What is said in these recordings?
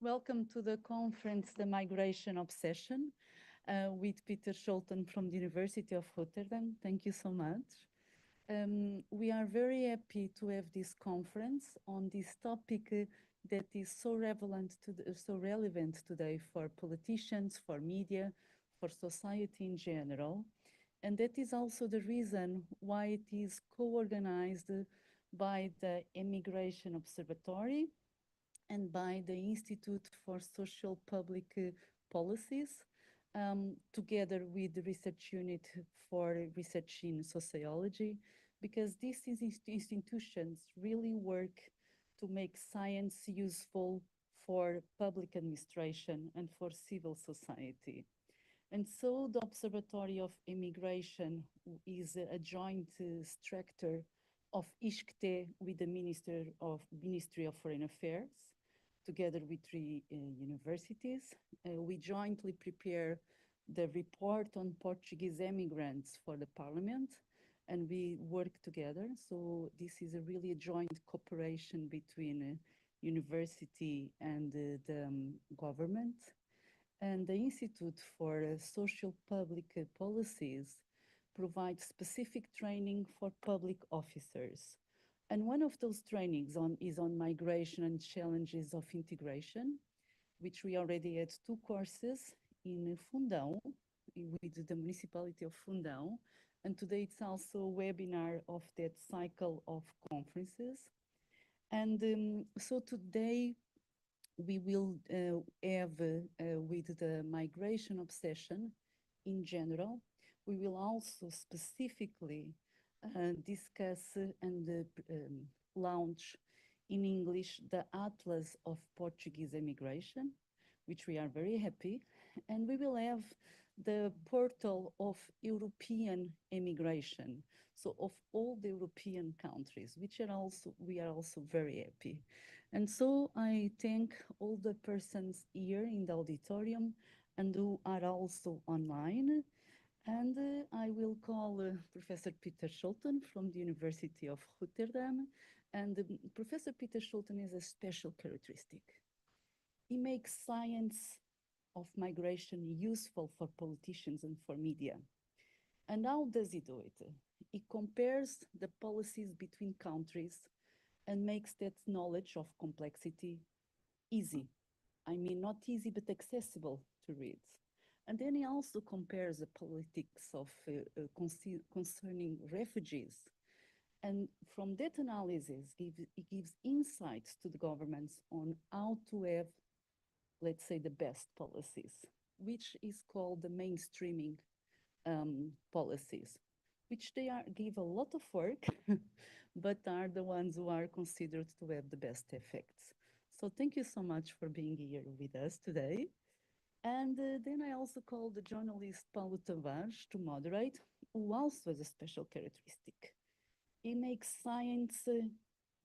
Welcome to the conference, The Migration Obsession, with Peter Scholten from the University of Rotterdam. Thank you so much. We are very happy to have this conference on this topic that is so relevant today for politicians, for media, for society in general. And that is also the reason why it is co-organized by the Immigration Observatory and by the Institute for Social Public Policies, together with the Research Unit for Research in Sociology, because these institutions really work to make science useful for public administration and for civil society. And so the Observatory of Immigration is a joint structure of ISCTE with the Ministry of Foreign Affairs, together with three universities. We jointly prepare the report on Portuguese immigrants for the Parliament, and we work together. So this is a really a joint cooperation between university and the government. And the Institute for Social Public Policies provides specific training for public officers. And one of those trainings is on migration and challenges of integration, which we already had two courses in Fundão, with the municipality of Fundão. And today it's also a webinar of that cycle of conferences. And so today we will have with the migration obsession in general. We will also specifically discuss and launch in English the Atlas of Portuguese Immigration, which we are very happy. And we will have the portal of European immigration, so of all the European countries, which are also, we are also very happy. And so I thank all the persons here in the auditorium and who are also online. And I will call Professor Peter Scholten from the University of Rotterdam. And Professor Peter Scholten has a special characteristic. He makes science of migration useful for politicians and for media. And how does he do it? He compares the policies between countries and makes that knowledge of complexity easy. I mean, not easy, but accessible to read. And then he also compares the politics of concerning refugees. And from that analysis, he gives insights to the governments on how to have, let's say, the best policies, which is called the mainstreaming policies, which they give a lot of work, but are the ones who are considered to have the best effects. So thank you so much for being here with us today. And then I also called the journalist Paulo Tavares to moderate, who also has a special characteristic. He makes science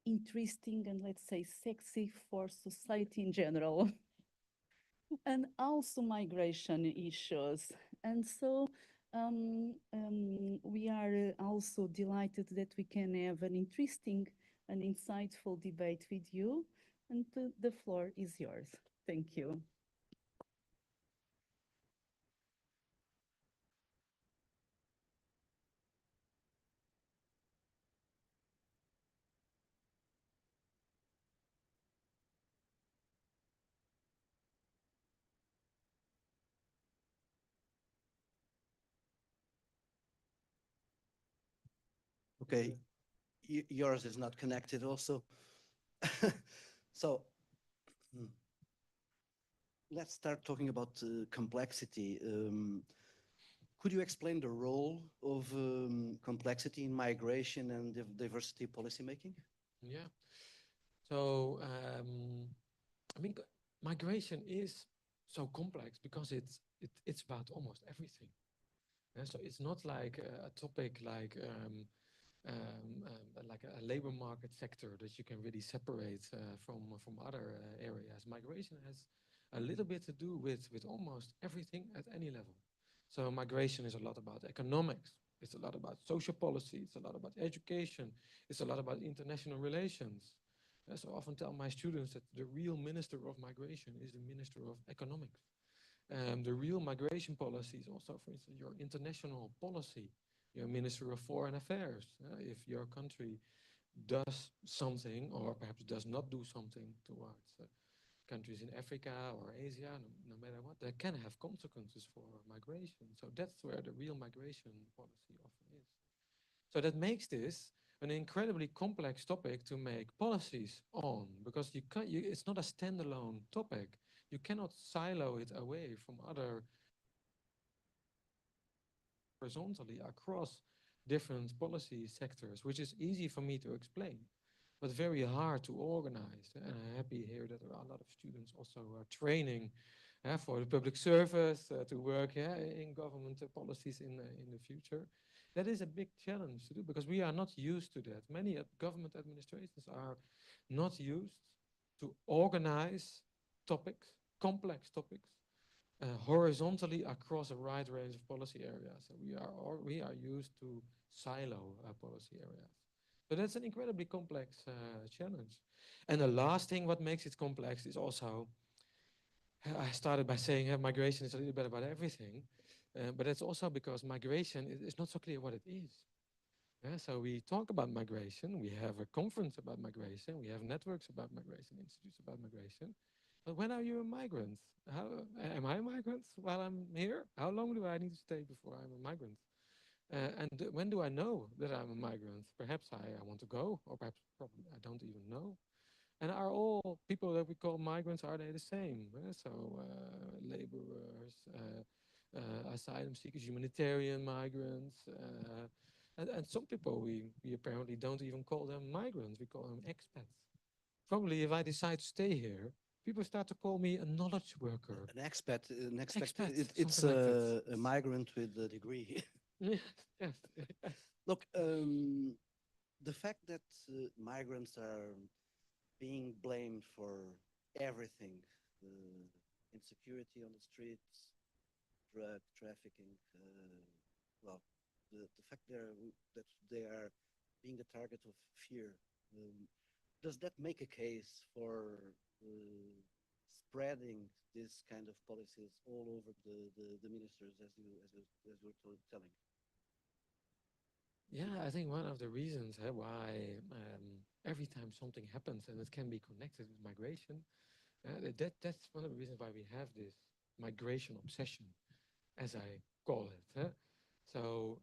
interesting and, let's say, sexy for society in general, and also migration issues. And so we are also delighted that we can have an interesting and insightful debate with you. And the floor is yours. Thank you. Okay, yours is not connected also. So hmm, let's start talking about complexity. Could you explain the role of complexity in migration and diversity policymaking? Yeah. So, I mean, migration is so complex because it's about almost everything. Yeah, so it's not like a topic like a labor market sector that you can really separate from other areas. Migration has a little bit to do with almost everything at any level. So migration is a lot about economics. It's a lot about social policy. It's a lot about education. It's a lot about international relations. So I often tell my students that the real minister of migration is the minister of economics. The real migration policy is also, for instance, your international policy, your minister of foreign affairs. If your country does something or perhaps does not do something towards countries in Africa or Asia, no matter what, that can have consequences for migration. So that's where the real migration policy often is. So that makes this an incredibly complex topic to make policies on, because it's not a standalone topic. You cannot silo it away from other horizontally across different policy sectors, which is easy for me to explain, but very hard to organize. And I'm happy here that there are a lot of students also training for the public service to work in government policies in the future. That is a big challenge to do because we are not used to that. Many government administrations are not used to organize topics, complex topics, horizontally across a wide range of policy areas. So we are used to silo policy areas. So that's an incredibly complex challenge. And the last thing what makes it complex is also, I started by saying migration is a little bit about everything, but it's also because migration is not so clear what it is. So we talk about migration, we have a conference about migration, we have networks about migration, institutes about migration. But when are you a migrant? How, am I a migrant while I'm here? How long do I need to stay before I'm a migrant? When do I know that I'm a migrant? Perhaps I want to go, or perhaps probably I don't even know. And are all people that we call migrants, are they the same? Laborers, asylum seekers, humanitarian migrants. And some people, we apparently don't even call them migrants, we call them expats. Probably if I decide to stay here, people start to call me a knowledge worker. An expat, Expat, it's something like a migrant with a degree. Yes, yes. Look, the fact that migrants are being blamed for everything, insecurity on the streets, drug trafficking, well, the fact that they are being a target of fear, um, does that make a case for spreading this kind of policies all over the ministers, as you were telling? Yeah, I think one of the reasons why every time something happens and it can be connected with migration, that's one of the reasons why we have this migration obsession, as I call it. So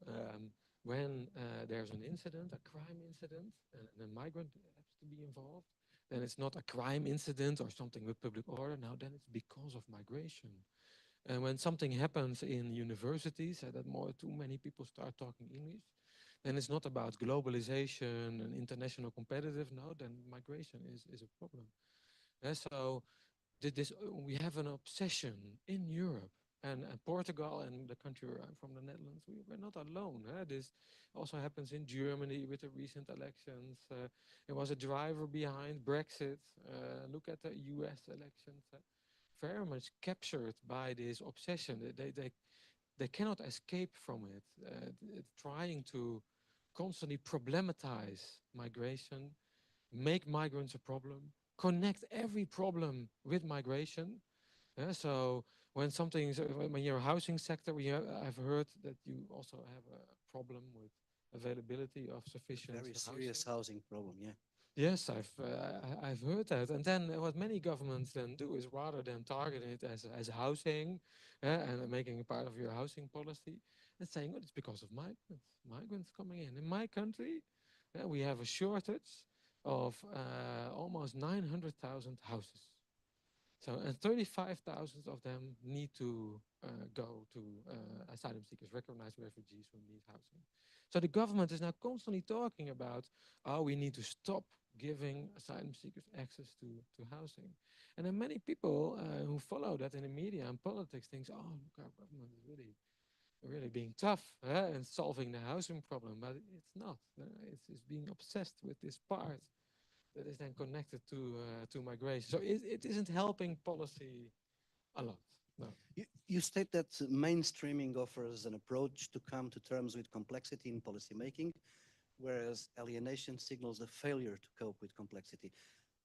when there's an incident, a crime incident, and a migrant has to be involved, then it's not a crime incident or something with public order. Now, then it's because of migration. And when something happens in universities, that too many people start talking English, then it's not about globalization and international competitive. No, then migration is a problem. So we have an obsession in Europe and Portugal and the country where I'm from, the Netherlands. We're not alone. This also happens in Germany with the recent elections. There was a driver behind Brexit. Look at the US elections. Very much captured by this obsession. They cannot escape from it. Trying to constantly problematize migration, make migrants a problem, connect every problem with migration. So when you're a housing sector, I've heard that you also have a problem with availability of sufficient Very serious housing problem, yeah. Yes, I've heard that. And then what many governments then do is rather than target it as housing and making it part of your housing policy, and saying, oh, it's because of migrants coming in. In my country, we have a shortage of almost 900,000 houses. So, and 35,000 of them need to go to asylum seekers, recognized refugees who need housing. So the government is now constantly talking about, oh, we need to stop giving asylum seekers access to housing. And then many people who follow that in the media and politics think, oh, look, our government is really being tough and solving the housing problem, but it's not. It's being obsessed with this part that is then connected to migration. So it isn't helping policy a lot. No. You state that mainstreaming offers an approach to come to terms with complexity in policymaking, whereas alienation signals a failure to cope with complexity.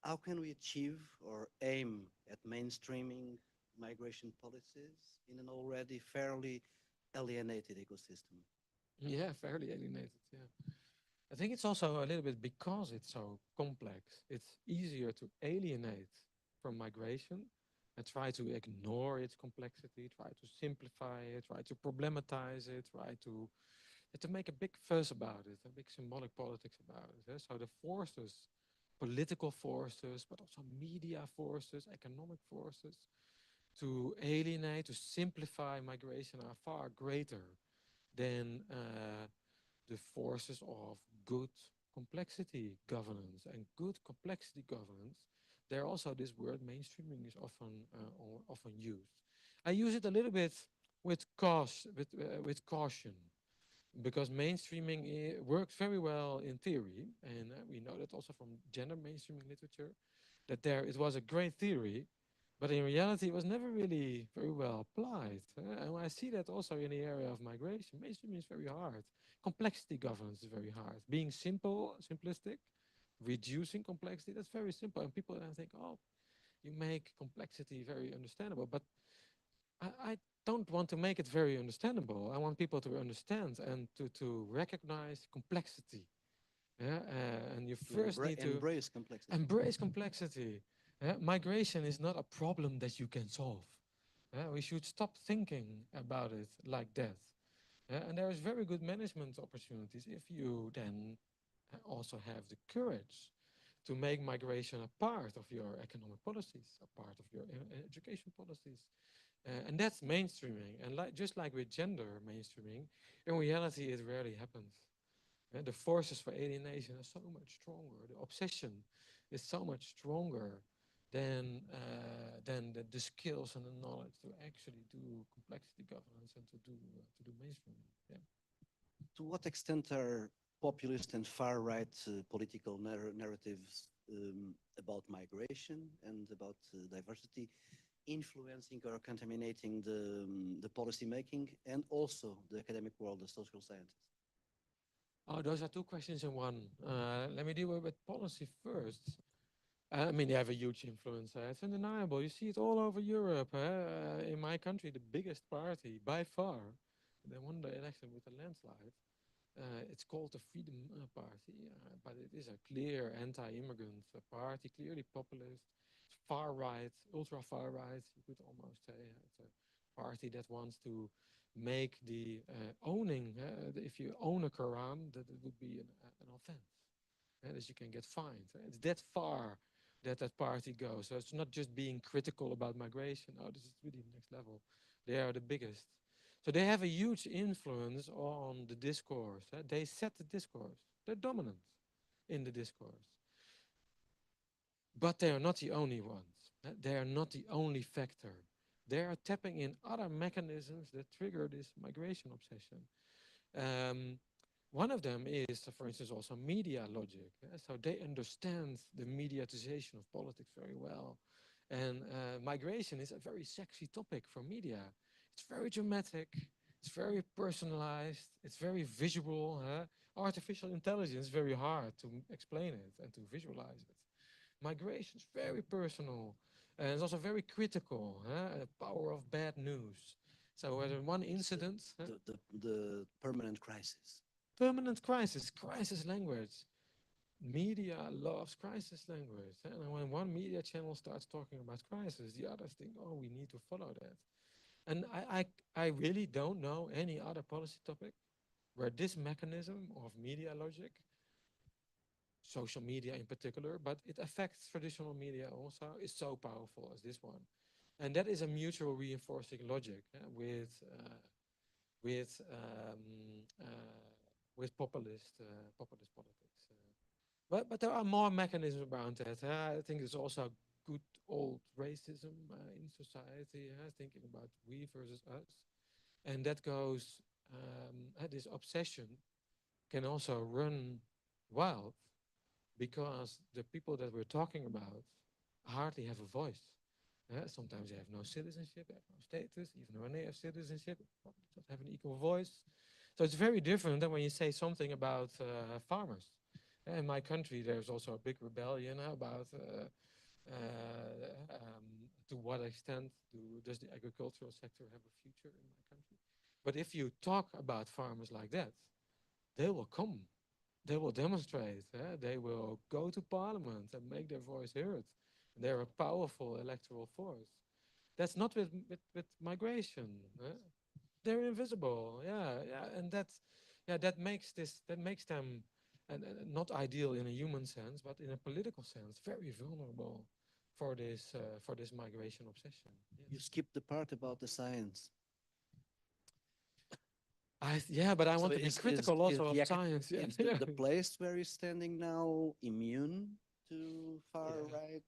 how can we achieve or aim at mainstreaming migration policies in an already fairly alienated ecosystem? Yeah, fairly alienated. Yeah. I think it's also a little bit because it's so complex. It's easier to alienate from migration and try to ignore its complexity, try to simplify it, try to problematize it, try to make a big fuss about it, a big symbolic politics about it. So the forces, political forces, but also media forces, economic forces, to alienate, to simplify migration are far greater than the forces of good complexity governance. And good complexity governance, there also this word mainstreaming is often used. I use it a little bit with caution, because mainstreaming works very well in theory, and we know that also from gender mainstreaming literature, that there it was a great theory, but in reality it was never really very well applied. And I see that also in the area of migration. Mainstreaming is very hard. Complexity governance is very hard. Being simplistic, reducing complexity, that's very simple. And people then think, oh, you make complexity very understandable. But I don't want to make it very understandable. I want people to understand and to recognize complexity. Yeah, and you first need to embrace complexity. embrace complexity. Migration is not a problem that you can solve. We should stop thinking about it like that. And there is very good management opportunities if you then also have the courage to make migration a part of your economic policies, a part of your education policies. And that's mainstreaming. And just like with gender mainstreaming, in reality, it rarely happens. The forces for alienation are so much stronger. The obsession is so much stronger than the skills and the knowledge to actually do complexity governance and to do mainstreaming. Yeah. To what extent are populist and far-right political narratives about migration and about diversity influencing or contaminating the policy making and also the academic world, the social sciences? Oh, those are two questions in one. Let me deal with policy first. I mean, they have a huge influence. It's undeniable. You see it all over Europe. In my country, the biggest party by far, they won the election with a landslide. It's called the Freedom Party, but it is a clear anti-immigrant party, clearly populist, far right, ultra far right. You could almost say it's a party that wants to make the owning. If you own a Quran, that it would be an offense, that you can get fined. It's that far that that party goes. So it's not just being critical about migration. Oh, this is really the next level. They are the biggest. So they have a huge influence on the discourse. They set the discourse. They're dominant in the discourse. But they are not the only ones. They are not the only factor. They are tapping in other mechanisms that trigger this migration obsession. Um, One of them is, for instance, also media logic. So they understand the mediatization of politics very well. And migration is a very sexy topic for media. It's very dramatic, it's very personalized, it's very visual. Artificial intelligence is very hard to explain it and to visualize it. Migration is very personal, and it's also very critical. The power of bad news. So whether one incident, The permanent crisis. permanent crisis language. Media loves crisis language. And when one media channel starts talking about crisis, the others think, oh, we need to follow that. And I really don't know any other policy topic where this mechanism of media logic, social media in particular, but it affects traditional media also, is so powerful as this one. And that is a mutual reinforcing logic with populist politics. But there are more mechanisms around that. I think there's also good old racism in society. Thinking about we versus us, and that goes. This obsession can also run wild because the people that we're talking about hardly have a voice. Sometimes they have no citizenship, they have no status. Even when they have citizenship, they don't have an equal voice. So it's very different than when you say something about farmers. In my country, there's also a big rebellion about to what extent does the agricultural sector have a future in my country. But if you talk about farmers like that, they will come, they will demonstrate, they will go to parliament and make their voice heard. They're a powerful electoral force. That's not with migration. They're invisible. Yeah, yeah, and that makes them not ideal in a human sense, but in a political sense, very vulnerable for this migration obsession. You Yes. skipped the part about the science. Yeah, but I So want to be critical also of science. Yeah, is yeah. the place where you're standing now immune to far Yeah. right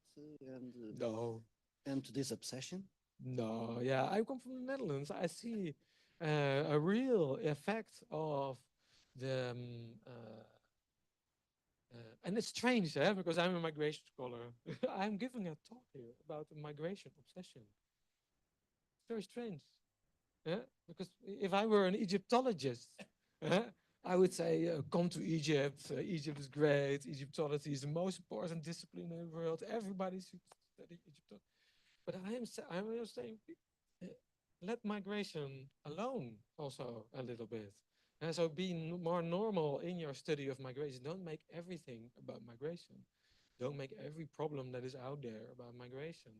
No, and to this obsession? no, yeah. I come from the Netherlands. I see a real effect of the and it's strange, because I'm a migration scholar. I'm giving a talk here about the migration obsession. It's very strange, because if I were an Egyptologist, uh, I would say, come to Egypt. Egypt is great. Egyptology is the most important discipline in the world. Everybody should study Egyptology. But I'm just saying, uh, let migration alone also a little bit. And so be more normal in your study of migration. Don't make everything about migration. Don't make every problem that is out there about migration.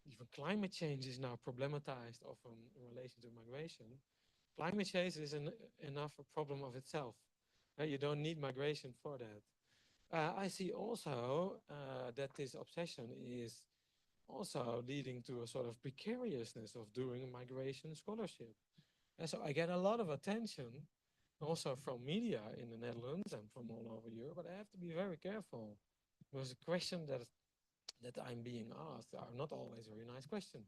Even climate change is now problematized often in relation to migration. Climate change is enough a problem of itself. You don't need migration for that. I see also that this obsession is also leading to a sort of precariousness of doing migration scholarship. And so I get a lot of attention also from media in the Netherlands and from all over Europe, but I have to be very careful because the question that I'm being asked are not always very nice questions.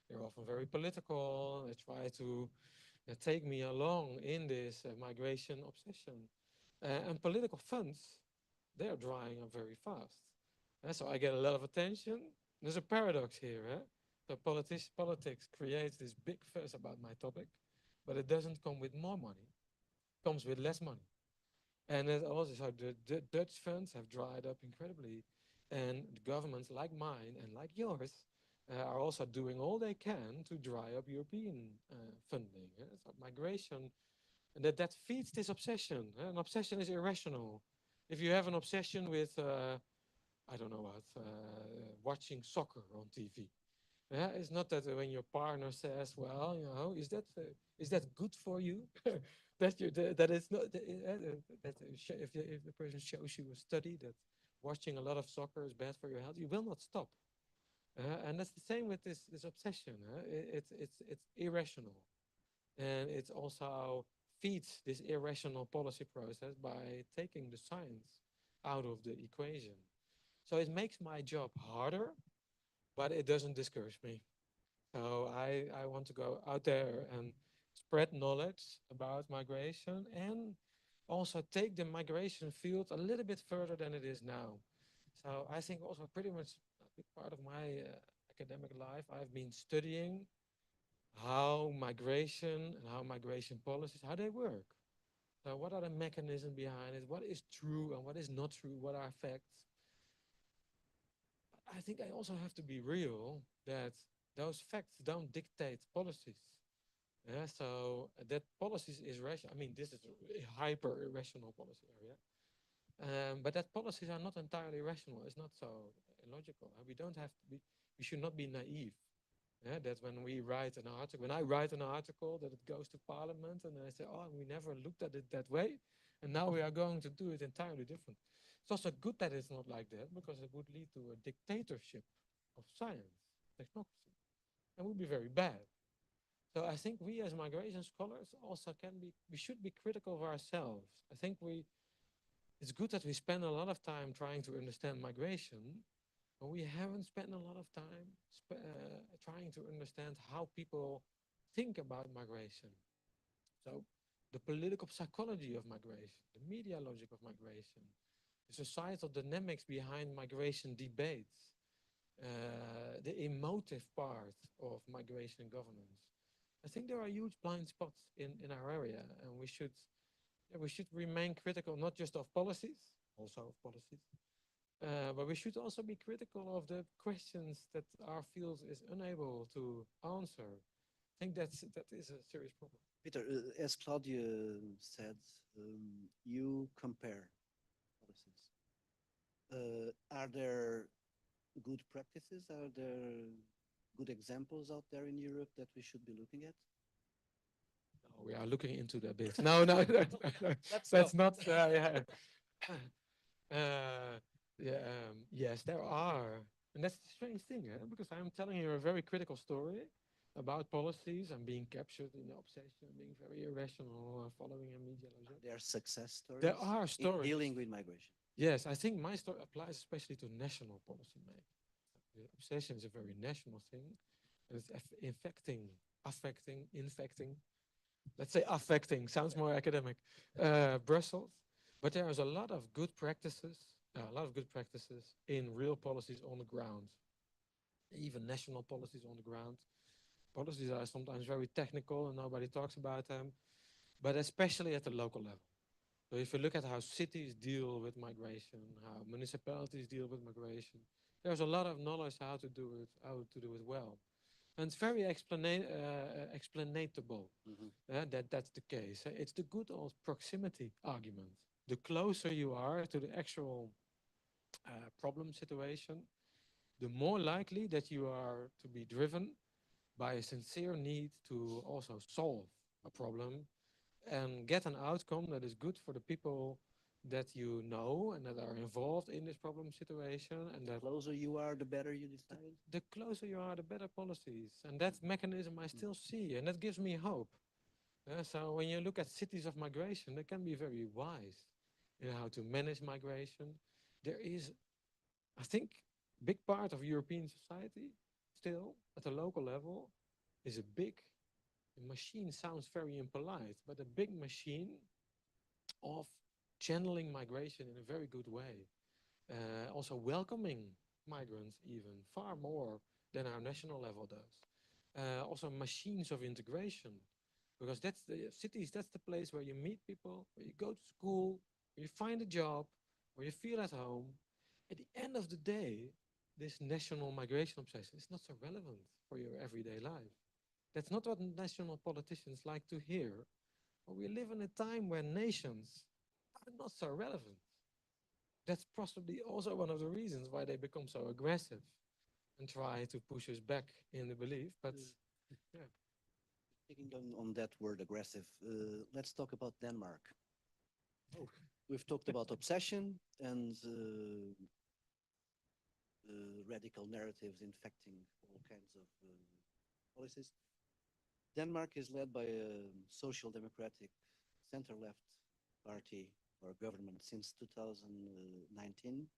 They're often very political. They try to take me along in this migration obsession. And political funds, they're drying up very fast. So I get a lot of attention. There's a paradox here. So politics creates this big fuss about my topic, but it doesn't come with more money. It comes with less money. And it also, so the Dutch funds have dried up incredibly. And governments like mine and like yours are also doing all they can to dry up European funding. So migration, and that feeds this obsession. An obsession is irrational. If you have an obsession with, I don't know what, watching soccer on TV, yeah, it's not that when your partner says, "Well, is that good for you?" that it's not that if the person shows you a study that watching a lot of soccer is bad for your health, you will not stop. And that's the same with this obsession. It's irrational, and it also feeds this irrational policy process by taking the science out of the equation. So it makes my job harder, but it doesn't discourage me. So I want to go out there and spread knowledge about migration and also take the migration field a little bit further than it is now. So I think also pretty much a big part of my academic life, I've been studying how migration and how migration policies, how they work. So what are the mechanisms behind it? What is true and what is not true? What are facts? I think I also have to be real that those facts don't dictate policies. Yeah, so that policies is rational. I mean, this is a hyper irrational policy area. But that policies are not entirely rational. It's not so illogical. We don't have to be, we should not be naive. Yeah, that when we write an article, when I write an article, that it goes to parliament and I say, oh, we never looked at it that way. And now we are going to do it entirely different. It's also good that it's not like that because it would lead to a dictatorship of science, technocracy, and would be very bad. So I think we as migration scholars also can be, we should be critical of ourselves. I think it's good that we spend a lot of time trying to understand migration, but we haven't spent a lot of time trying to understand how people think about migration. So the political psychology of migration, the media logic of migration, the societal dynamics behind migration debates, the emotive part of migration governance. I think there are huge blind spots in our area, and we should remain critical not just of policies, also of policies. But we should also be critical of the questions that our field is unable to answer. I think that is a serious problem. Peter, as Claudia said, you compare policies. Are there good practices? Are there good examples out there in Europe that we should be looking at? No, we are looking into that bit. No, no, that's not. Yeah. Yeah, yes, there are. And that's the strange thing, because I'm telling you a very critical story about policies and being captured in the obsession, being very irrational, following a media logic. There are success stories. There are in stories. dealing with migration. Yes, I think my story applies especially to national policy making. The obsession is a very national thing, and it's infecting. Let's say affecting, sounds more academic, Brussels. But there is a lot of good practices, in real policies on the ground, even national policies on the ground. Policies are sometimes very technical and nobody talks about them, but especially at the local level. So if you look at how cities deal with migration, how municipalities deal with migration, there's a lot of knowledge how to do it well. And it's very explanatable that's the case. It's the good old proximity argument. The closer you are to the actual problem situation, the more likely that you are to be driven by a sincere need to also solve a problem and get an outcome that is good for the people that you know and that are involved in this problem situation. And the closer you are, the better you decide. The closer you are, the better policies. And that mechanism I still see, and that gives me hope. So when you look at cities of migration, they can be very wise in how to manage migration. There is, I think, big part of European society still at the local level is a big machine. Sounds very impolite, but a big machine of channeling migration in a very good way. Also welcoming migrants even far more than our national level does. Also machines of integration, because that's the cities, that's the place where you meet people, where you go to school, where you find a job, where you feel at home. At the end of the day, this national migration obsession is not so relevant for your everyday life. That's not what national politicians like to hear. But we live in a time where nations are not so relevant. That's possibly also one of the reasons why they become so aggressive and try to push us back in the belief. But yeah. Taking on that word aggressive, let's talk about Denmark. Oh. We've talked about obsession and radical narratives infecting all kinds of policies. Denmark is led by a social democratic center-left party or government since 2019.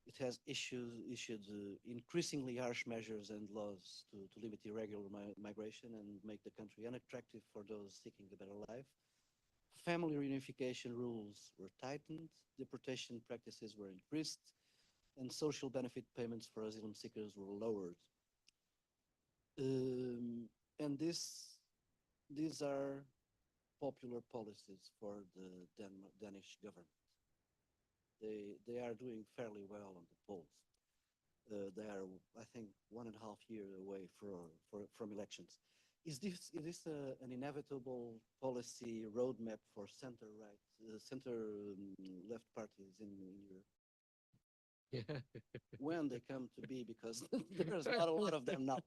It has issued increasingly harsh measures and laws to limit irregular migration and make the country unattractive for those seeking a better life. Family reunification rules were tightened, deportation practices were increased, and social benefit payments for asylum seekers were lowered. And these are popular policies for the Danish government. They are doing fairly well on the polls. They are, I think, 1.5 years away from elections. Is this an inevitable policy roadmap for center-left parties in Europe? Yeah. When they come to be, because there's not a lot of them now.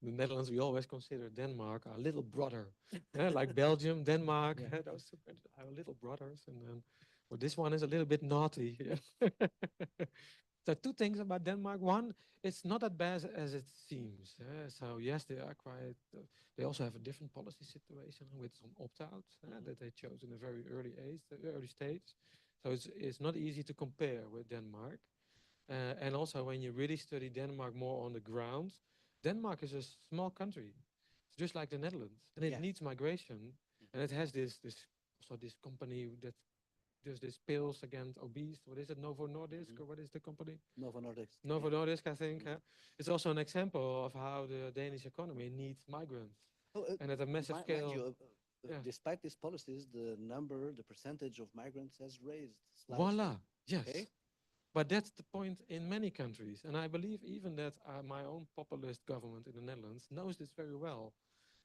The Netherlands, we always consider Denmark our little brother, like Belgium, Denmark. Those two countries are little brothers, and then well, this one is a little bit naughty. So two things about Denmark. One, it's not as bad as it seems. So yes, they are quite. They also have a different policy situation with some opt-outs that they chose in a very early stage. So it's not easy to compare with Denmark. And also, when you really study Denmark more on the ground, Denmark is a small country. It's just like the Netherlands, and it needs migration. And it has this company that does this pills against obese. What is it, Novo Nordisk, or what is the company? Novo Nordisk. Novo Nordisk, I think. It's also an example of how the Danish economy needs migrants. Oh, and at a massive scale. Mind you, Yeah. Despite these policies, the percentage of migrants has raised slightly. Voila. Yes. Okay, But that's the point in many countries. And I believe even that my own populist government in the Netherlands knows this very well.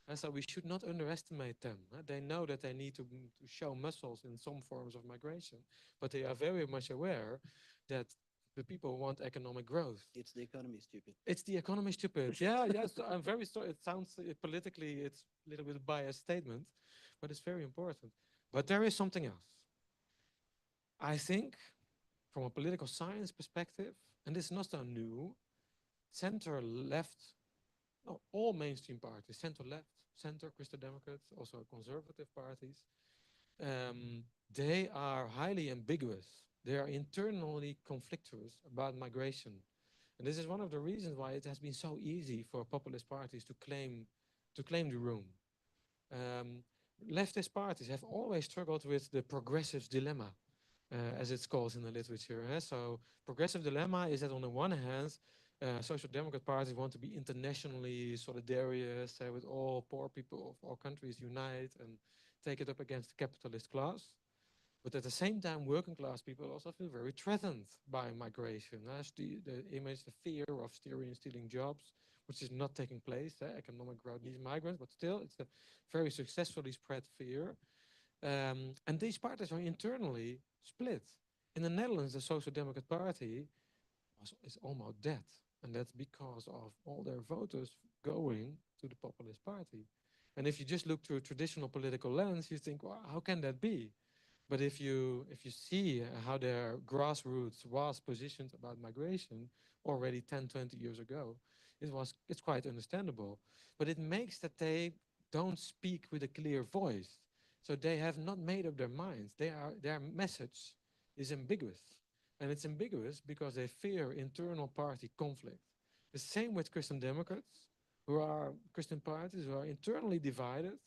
And so we should not underestimate them. They know that they need to show muscles in some forms of migration, but they are very much aware that the people want economic growth. it's the economy, stupid. It's the economy, stupid. Yeah, yes. I'm very sorry. It sounds politically, it's a little bit biased statement, but it's very important. But there is something else. I think, from a political science perspective, and this is not so new, center left, no, all mainstream parties, center left, center, Christian Democrats, also conservative parties, they are highly ambiguous. They are internally conflictuous about migration. And this is one of the reasons why it has been so easy for populist parties to claim the room. Um, Leftist parties have always struggled with the progressives dilemma, as it's called in the literature. So progressive dilemma is that on the one hand, social democrat parties want to be internationally solidarious with all poor people of all countries unite and take it up against the capitalist class. But at the same time, working class people also feel very threatened by migration. As the image, the fear of stealing jobs, which is not taking place. Economic growth needs migrants, but still, it's a very successfully spread fear. And these parties are internally split. In the Netherlands, the Social Democrat Party is almost dead. And that's because of all their voters going to the Populist Party. And if you just look through a traditional political lens, you think, well, how can that be? But if you see how their grassroots was positioned about migration already 10, 20 years ago, it's quite understandable. But it makes that they don't speak with a clear voice. So they have not made up their minds. Their message is ambiguous. And it's ambiguous because they fear internal party conflict. The same with Christian Democrats, who are Christian parties who are internally divided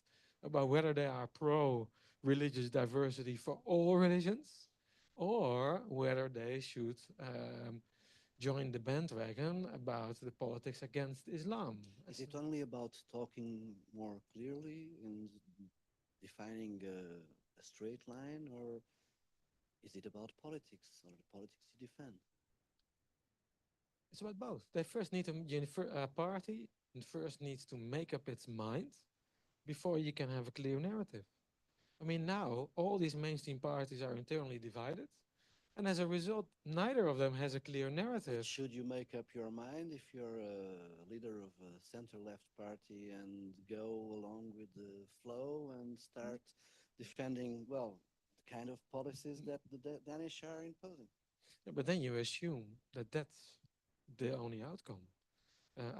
about whether they are pro religious diversity for all religions, or whether they should join the bandwagon about the politics against Islam. Is it only about talking more clearly and defining a straight line, or is it about politics or the politics you defend? It's about both. They first need a party and first needs to make up its mind before you can have a clear narrative. I mean, now all these mainstream parties are internally divided, and as a result, neither of them has a clear But narrative. should you make up your mind if you're a leader of a center-left party and go along with the flow and start defending, well, the kind of policies that the Danish are imposing? Yeah, but then you assume that that's the only outcome.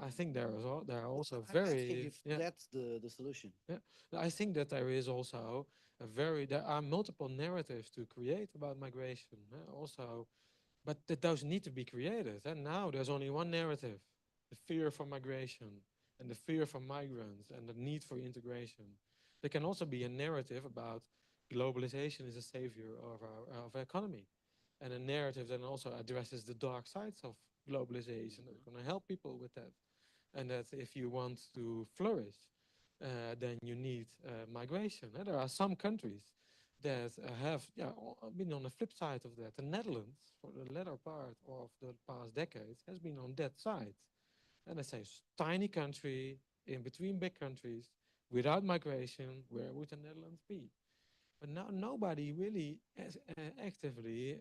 I think there are also I'm asking very if yeah. that's the solution. Yeah, I think that there are multiple narratives to create about migration. Also, but that those need to be created. And now there's only one narrative: the fear for migration and the fear for migrants and the need for integration. There can also be a narrative about globalization is a savior of our economy, and a narrative that also addresses the dark sides of globalization. That's going to help people with that, and that if you want to flourish, then you need migration. There are some countries that have been on the flip side of that. The Netherlands, for the latter part of the past decades, has been on that side. And I say, tiny country in between big countries, without migration, where would the Netherlands be? But now nobody really actively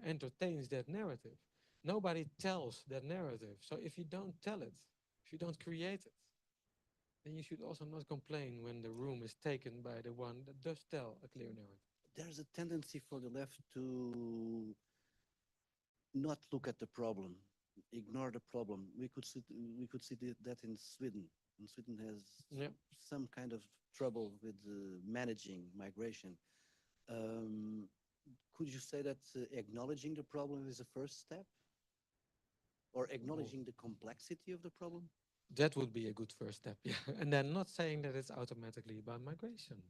entertains that narrative. Nobody tells that narrative. So if you don't tell it, if you don't create it, then you should also not complain when the room is taken by the one that does tell a clear narrative. There's a tendency for the left to not look at the problem, ignore the problem. We could see that in Sweden. And Sweden has Yeah. some kind of trouble with managing migration. Um, could you say that acknowledging the problem is a first step, or acknowledging the complexity of the problem? That would be a good first step, yeah. And then not saying that it's automatically about migration.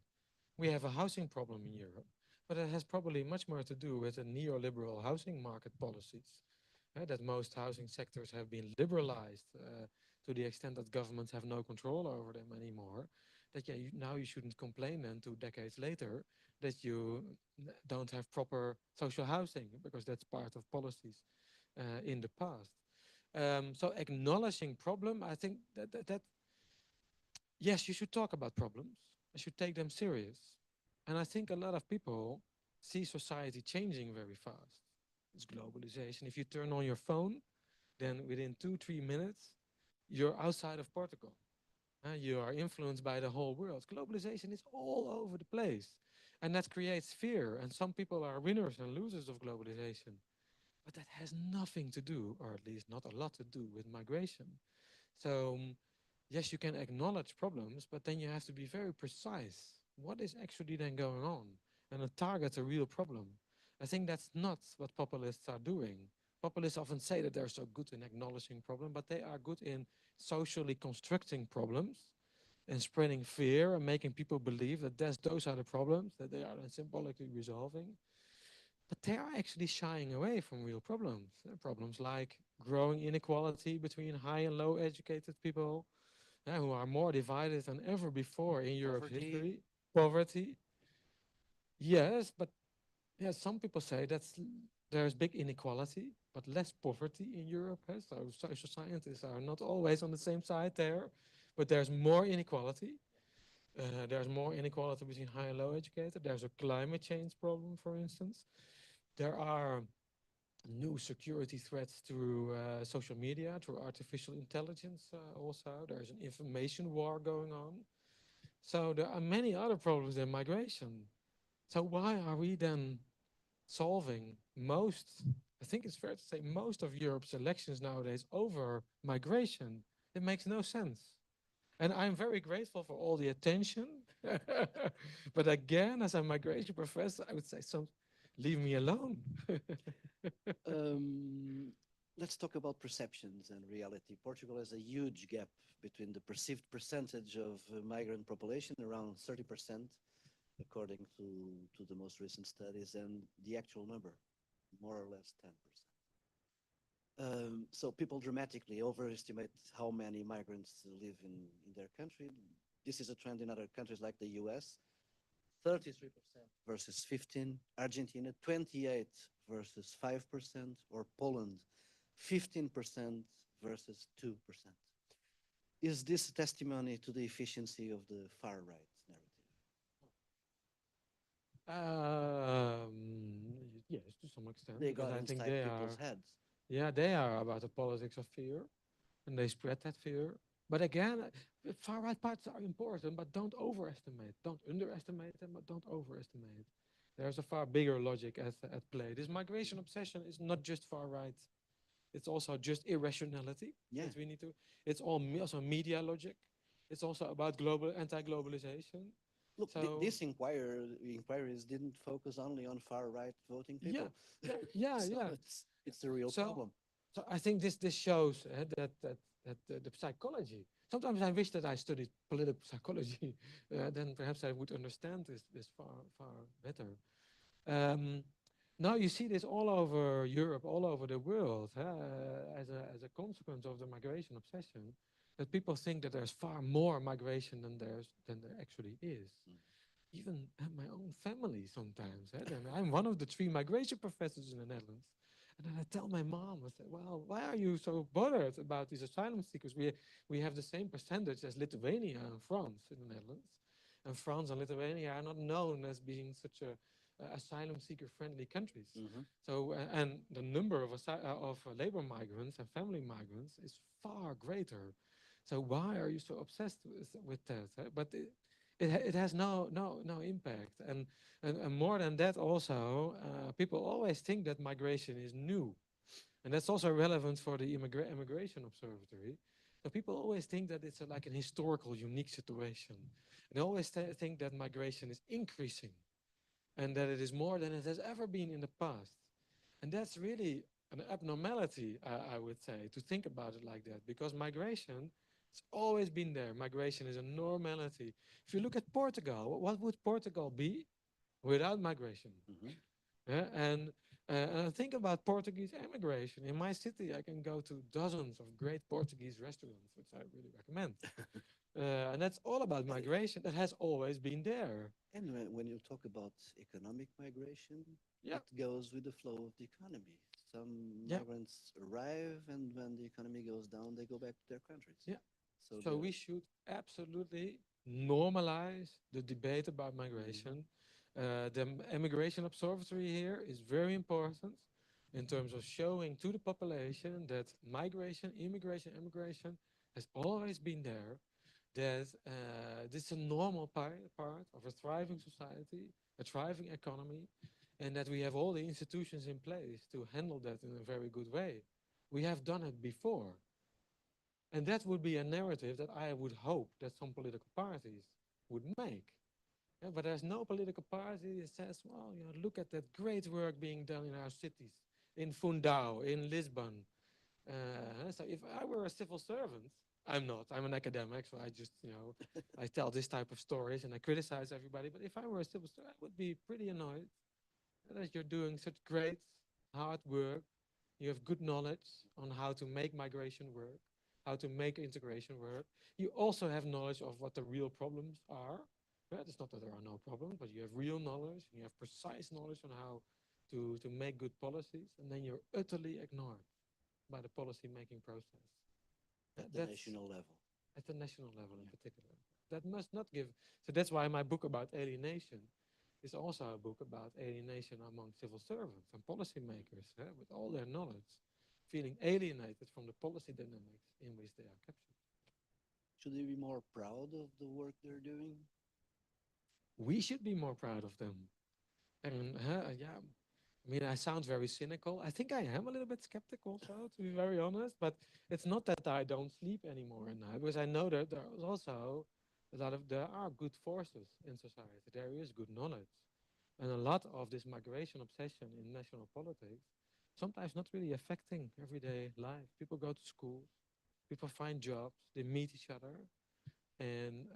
We have a housing problem in Europe, but it has probably much more to do with the neoliberal housing market policies. That most housing sectors have been liberalized to the extent that governments have no control over them anymore. that yeah, now you shouldn't complain then 2 decades later that you don't have proper social housing because that's part of policies in the past. So acknowledging problem, I think that yes, you should talk about problems. You should take them serious. And I think a lot of people see society changing very fast. It's globalization. If you turn on your phone, then within 2, 3 minutes, you're outside of Portugal. You are influenced by the whole world. Globalization is all over the place. And that creates fear. And some people are winners and losers of globalization. But that has nothing to do, or at least not a lot to do, with migration. So, yes, you can acknowledge problems, but then you have to be very precise. What is actually then going on? And target a real problem. I think that's not what populists are doing. Populists often say that they're so good in acknowledging problems, but they are good in socially constructing problems and spreading fear and making people believe that those are the problems that they are then symbolically resolving. But they are actually shying away from real problems. Problems like growing inequality between high and low educated people, who are more divided than ever before in Europe's Poverty. history. Poverty, yes, but yeah, some people say there's big inequality, but less poverty in Europe. So social scientists are not always on the same side there, but there's more inequality. There's more inequality between high and low educated. There's a climate change problem, for instance. There are new security threats through social media, through artificial intelligence also. There's an information war going on. So there are many other problems than migration. So why are we then solving most, I think it's fair to say, most of Europe's elections nowadays over migration? It makes no sense. And I'm very grateful for all the attention. But again, as a migration professor, I would say, leave me alone. Um, let's talk about perceptions and reality. Portugal has a huge gap between the perceived percentage of migrant population, around 30%, according to the most recent studies, and the actual number, more or less 10%. So people dramatically overestimate how many migrants live in their country. This is a trend in other countries like the US, 33% versus 15, Argentina 28 versus 5%, or Poland 15% versus 2%. Is this a testimony to the efficiency of the far right narrative? Yes, to some extent, They because got I think inside people's heads. yeah, they are about the politics of fear, and they spread that fear. But again, the far right parts are important, but don't overestimate. Don't underestimate them, but don't overestimate. There's a far bigger logic at play. This migration obsession is not just far right. It's also just irrationality Yeah. that we need to. It's also media logic. It's also about global anti-globalization. Look, So this inquiries didn't focus only on far right voting yeah, people. yeah, So yeah. it's a real So problem. so I think this shows that the psychology. Sometimes I wish that I studied political psychology. Then perhaps I would understand this far better. Um, Now you see this all over Europe, all over the world, as a consequence of the migration obsession, that people think that there's far more migration than there actually is. Mm. Even my own family sometimes. Then I'm one of the 3 migration professors in the Netherlands. And then I tell my mom, I say, well, why are you so bothered about these asylum seekers? We have the same percentage as Lithuania and France in the Netherlands. And France and Lithuania are not known as being such a asylum seeker friendly countries. Mhm. So, and the number of labor migrants and family migrants is far greater. So why are you so obsessed with that? But it has no impact. And more than that, also, people always think that migration is new. And that's also relevant for the immigration observatory. So people always think that it's like an historical, unique situation. And they always think that migration is increasing and that it is more than it has ever been in the past. And that's really an abnormality, I would say, to think about it like that, because migration has always been there. Migration is a normality. If you look at Portugal, what would Portugal be without migration? Mhm. Yeah, and think about Portuguese immigration. In my city, I can go to dozens of great Portuguese restaurants, which I really recommend. And that's all about Uh, migration. That has always been there. And when you talk about economic migration, Yeah, it goes with the flow of the economy. Some yeah, migrants arrive, and when the economy goes down, they go back to their countries. yeah. So So the we should absolutely normalize the debate about Mhm. migration. The Immigration Observatory here is very important in terms of showing to the population that migration, immigration has always been there, that this is a normal part of a thriving society, a thriving economy, and that we have all the institutions in place to handle that in a very good way. We have done it before. And that would be a narrative that I would hope that some political parties would make. Yeah, but there's no political party that says, well, look at that great work being done in our cities, in Fundao, in Lisbon. So if I were a civil servant, I'm not. I'm an academic, so I just, I tell this type of stories and I criticize everybody. But if I were a civil servant, I would be pretty annoyed that you're doing such great, hard work. You have good knowledge on how to make migration work, how to make integration work. You also have knowledge of what the real problems are. Right? It's not that there are no problems, but you have real knowledge and you have precise knowledge on how to make good policies, and then you're utterly ignored by the policy making process. at the That's national level. at the national level in Yeah. particular. That must not give. So that's why my book about alienation is also a book about alienation among civil servants and policymakers, with all their knowledge, feeling alienated from the policy dynamics in which they are captured. Should they be more proud of the work they're doing? We should be more proud of them. And yeah, I mean, I sound very cynical. I think I am a little bit skeptical, so to be very honest. But it's not that I don't sleep anymore at night, because I know that there is also there are good forces in society. There is good knowledge, and a lot of this migration obsession in national politics sometimes not really affecting everyday life. People go to schools, people find jobs, they meet each other, and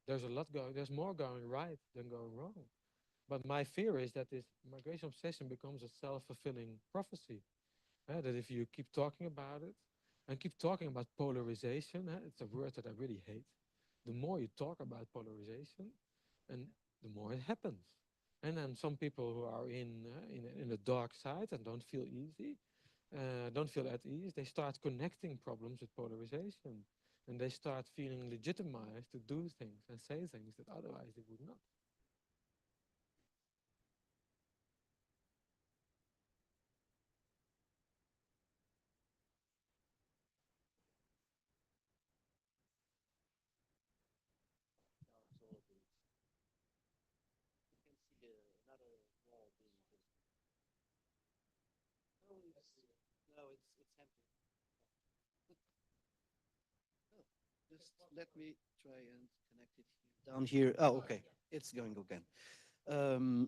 there's a lot going. There's more going right than going wrong. But my fear is that this migration obsession becomes a self-fulfilling prophecy. That if you keep talking about it and keep talking about polarization, it's a word that I really hate. The more you talk about polarization, and the more it happens. And then some people who are in the dark side and don't feel at ease, they start connecting problems with polarization, and they start feeling legitimized to do things and say things that otherwise they would not. Absolutely. You can see another wall being built. No, it's empty. Oh, just let me try and connect it here. Down here. Oh, okay. It's going again.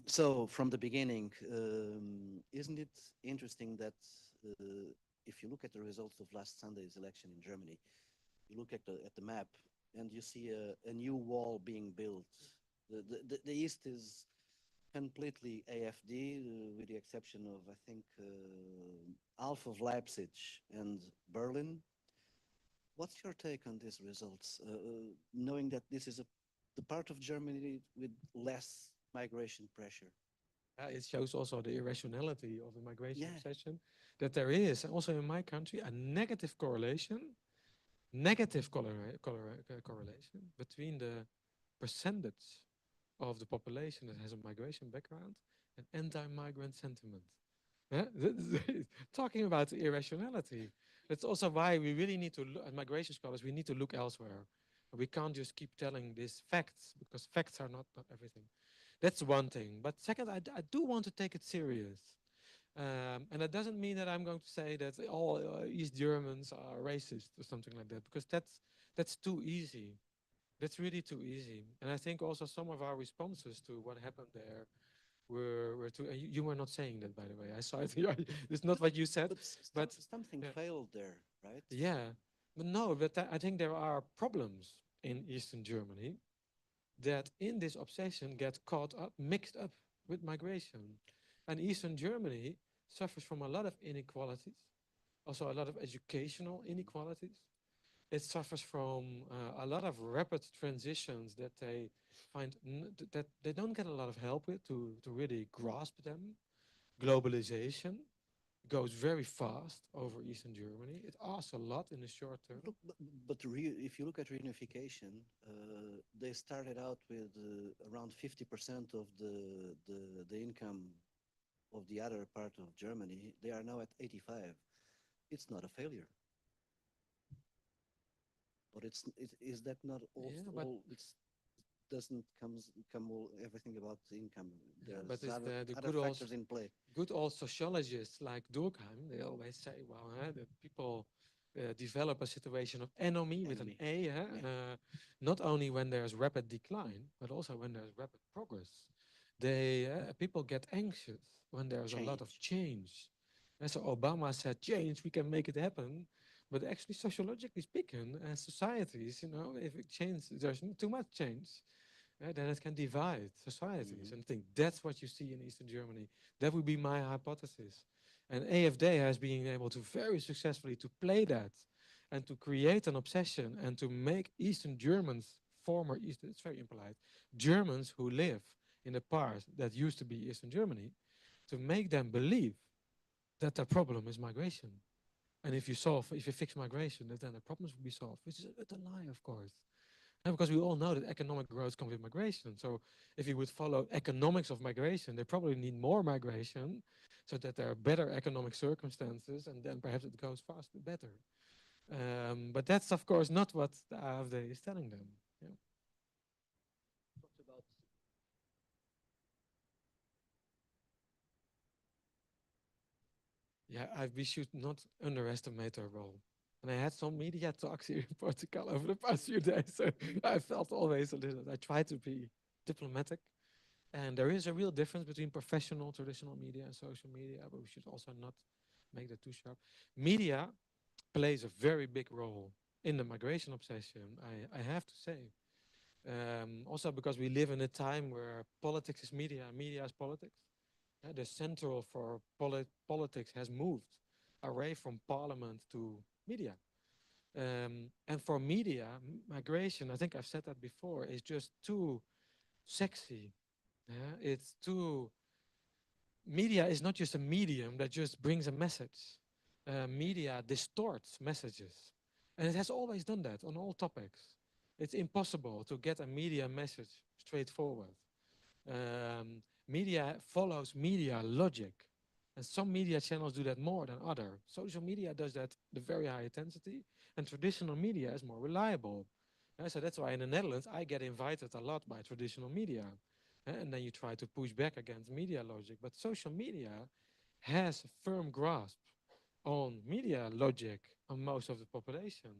So from the beginning, isn't it interesting that if you look at the results of last Sunday's election in Germany, you look at the map and you see a new wall being built. The east is completely AFD, with the exception of I think half of Leipzig and Berlin. What's your take on these results, knowing that this is the part of Germany with less migration pressure? It shows also the irrationality of the migration Yeah. obsession, that there is also in my country a negative correlation between the percentage of the population that has a migration background and anti-migrant sentiment. Yeah? Talking about irrationality. That's also why we really need to look, as migration scholars, we need to look elsewhere. We can't just keep telling these facts, because facts are not everything. That's one thing. But second, I do want to take it serious. And that doesn't mean that I'm going to say that all East Germans are racist or something like that, because that's too easy. That's really too easy. And I think also some of our responses to what happened there were too. You were not saying that, by the way. I saw it here. It's not But what you said, but but something yeah, failed there, right? yeah. But no, but I think there are problems in Eastern Germany that in this obsession get caught up, mixed up with migration. And Eastern Germany suffers from a lot of inequalities, also a lot of educational inequalities. it suffers from a lot of rapid transitions that they that they don't get a lot of help with to really grasp them. Globalization goes very fast over Eastern Germany. It asks a lot in the short term. Look, if you look at reunification, they started out with around 50% of the income of the other part of Germany. They are now at 85. It's not a failure. But is that not Yeah, also but all? It's doesn't come all everything about the income. yeah, but There's it's the other factors in play. good old sociologists like Durkheim. They always say, well, that people develop a situation of enemy with an Enemy. A, Yeah. not only when there's rapid decline, but also when there's rapid progress. They people get anxious when there's a lot of Change. change. And so Obama said, change, we can make it happen. But actually, sociologically speaking, as societies, if it change, there's too much change, then it can divide societies. Mm-hmm. And I think that's what you see in Eastern Germany. That would be my hypothesis. And AFD has been able to very successfully to play that and to create an obsession and to make Eastern Germans, former Eastern, it's very impolite, Germans who live in the part that used to be Eastern Germany, to make them believe that the problem is migration. And if you fix migration, then the problems will be solved, which is a lie, of course. And because we all know that economic growth comes with migration. So if you would follow economics of migration, they probably need more migration so that there are better economic circumstances and then perhaps it goes faster, better. But that's, of course, not what the AfD is telling them. Yeah. Talked about Yeah, we should not underestimate their role. And I had some media talks here in Portugal over the past few days, so I felt always a little. I try to be diplomatic, and there is a real difference between professional, traditional media and social media, but we should also not make that too sharp. Media plays a very big role in the migration obsession, I have to say. Also because we live in a time where politics is media, media is politics. The central for politics has moved away from parliament to media. And for media, migration, I think I've said that before, is just too sexy. Yeah? It's too. Media is not just a medium that just brings a message. Media distorts messages. And it has always done that on all topics. It's impossible to get a media message straightforward. Media follows media logic. And some media channels do that more than other. Social media does that the very high intensity, and traditional media is more reliable. So that's why in the Netherlands I get invited a lot by traditional media. And then you try to push back against media logic. But social media has a firm grasp on media logic on most of the population.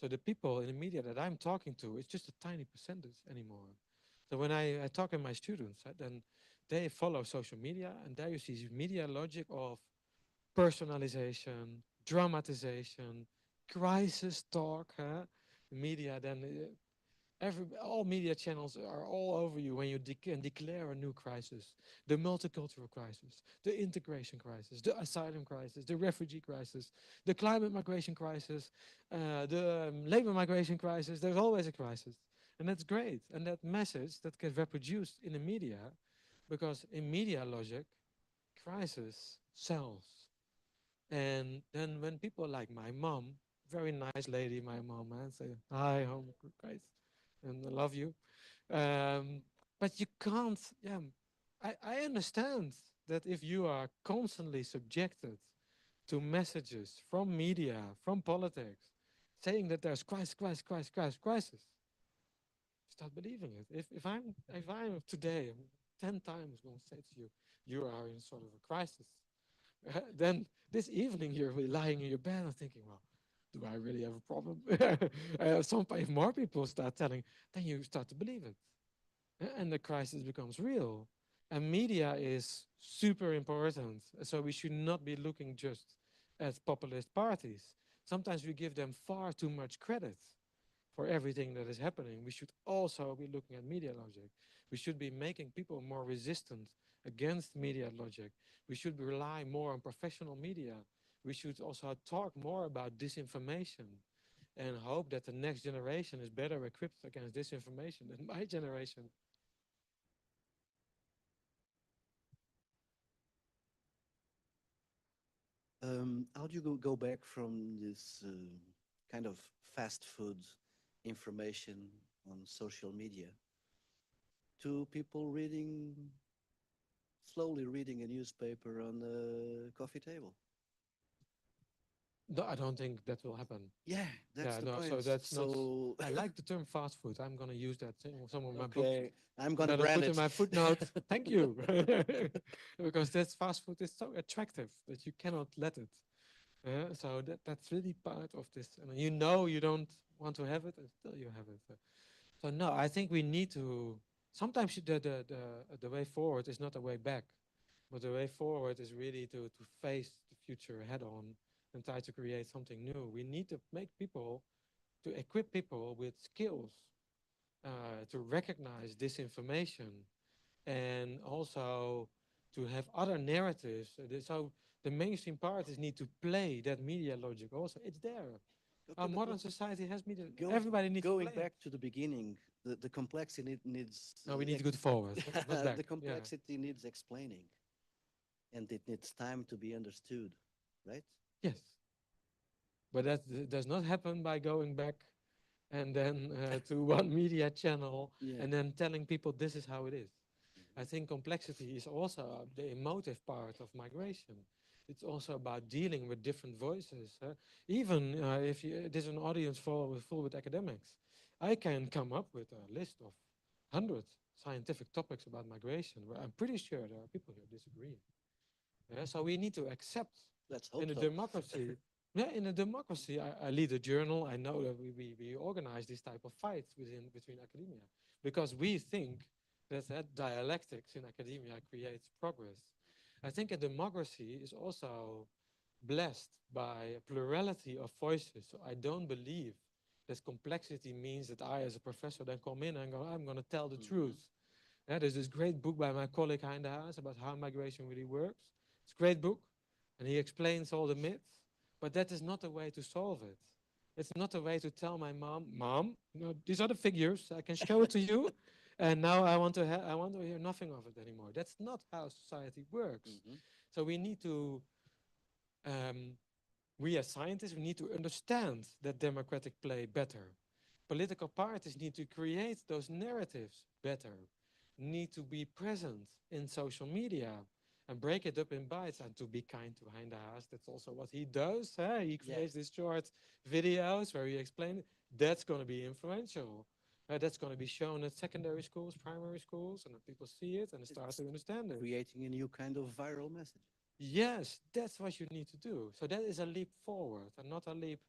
So the people in the media that I'm talking to, it's just a tiny percentage anymore. So when I talk to my students, then they follow social media, and there you see media logic of personalization, dramatization, crisis talk. Media then all media channels are all over you when you can declare a new crisis: the multicultural crisis, the integration crisis, the asylum crisis, the refugee crisis, the climate migration crisis, the labor migration crisis. There's always a crisis, and that's great. And that message that gets reproduced in the media, because in media logic, crisis sells. And then when people like my mom, very nice lady, my mom, man, say hi, home, Christ, and I love you. But you can't. Yeah, I understand that if you are constantly subjected to messages from media, from politics, saying that there's crisis, start believing it. If I'm today, I'm 10 times going to say to you, you are in sort of a crisis. Then this evening you're really lying in your bed and thinking, well, do I really have a problem? If more people start telling, then you start to believe it. And the crisis becomes real. And media is super important. So we should not be looking just at populist parties. Sometimes we give them far too much credit for everything that is happening. We should also be looking at media logic. We should be making people more resistant against media logic. We should rely more on professional media. We should also talk more about disinformation. and hope that the next generation is better equipped against disinformation than my generation. How do you go back from this kind of fast food information on social media to people slowly reading a newspaper on the coffee table? No, I don't think that will happen. Yeah, that's Yeah, the no, point. so that's not. So, I like the term fast food. I'm gonna use that somewhere in my book. okay, I'm I'm gonna gonna brand put in it. my footnote. Thank you, because that's fast food is so attractive that you cannot let it. So that's really part of this. And you know you don't want to have it, and still you have it. So no, I think we need to. Sometimes the way forward is not a way back, but the way forward is really to face the future head on and try to create something new. We need to make people, to equip people with skills to recognize disinformation and also to have other narratives. So the mainstream parties need to play that media logic also. It's there. Okay, Our but modern society has media. go, Everybody needs to going play it. back to the beginning, the complexity needs No, we need to go forward, not back. the Yeah. complexity needs explaining, and it needs time to be understood, right? Yes. But that does not happen by going back and then to one media channel Yeah. and then telling people this is how it is. I Mhm. think complexity is also the emotive part of migration. It's also about dealing with different voices. Even if there's an audience full with academics, I can come up with a list of 100 scientific topics about migration where I'm pretty sure there are people here disagreeing. So we need to accept Let's in hope a so. democracy. Yeah, in a democracy, I lead a journal. I know that we organize this type of fights between academia because we think that dialectics in academia creates progress. I think a democracy is also blessed by a plurality of voices. So I don't believe that complexity means that I, as a professor, then come in and go, I'm going to tell the Mhm. truth. Yeah, there's this great book by my colleague Hein de Haas about how migration really works. It's a great book, and he explains all the myths, but that is not the way to solve it. It's not a way to tell my mom, these are the figures. I can show it to you, and now I want to hear nothing of it anymore. That's not how society works. Mhm. So we need to um, we as scientists, we need to understand that democratic play better. Political parties need to create those narratives better, need to be present in social media and break it up in bites and to be kind to Hein de Haas. That's also what he does. He Yeah. creates these short videos where he explains it. That's going to be influential. That's going to be shown at secondary schools, primary schools, and then people see it and start It's to understand it. creating a new kind of viral message. Yes, that's what you need to do. So that is a leap forward and not a leap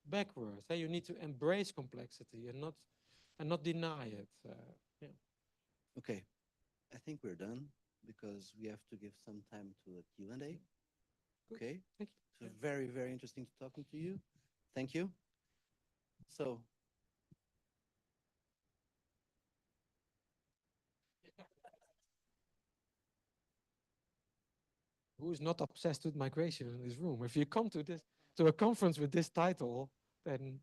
backwards. You need to embrace complexity and not deny it. Yeah. Okay, I think we're done because we have to give some time to a Q&A. Good. Okay, Thank so you. very, very interesting talking to you. Thank you. So, Who is not obsessed with migration in this room? If you come to a conference with this title, then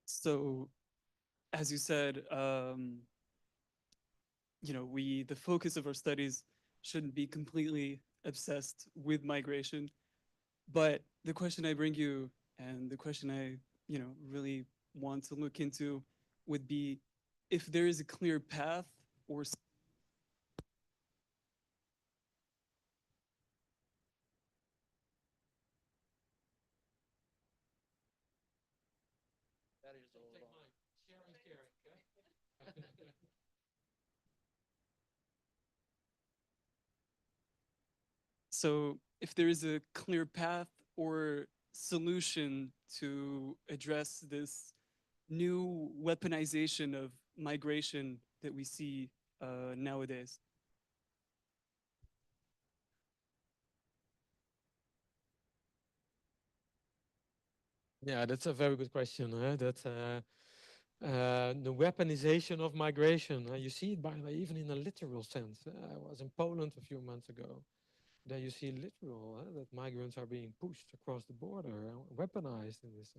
So, as you said, the focus of our studies shouldn't be completely obsessed with migration. But the question I bring you and the question I, really want to look into would be if there is a clear path or that is all so if there is a clear path or solution to address this new weaponization of migration that we see nowadays. yeah, that's a very good question. That The weaponization of migration. You see it, by the way, even in a literal sense. I was in Poland a few months ago. There you see literal, that migrants are being pushed across the border, weaponized in this.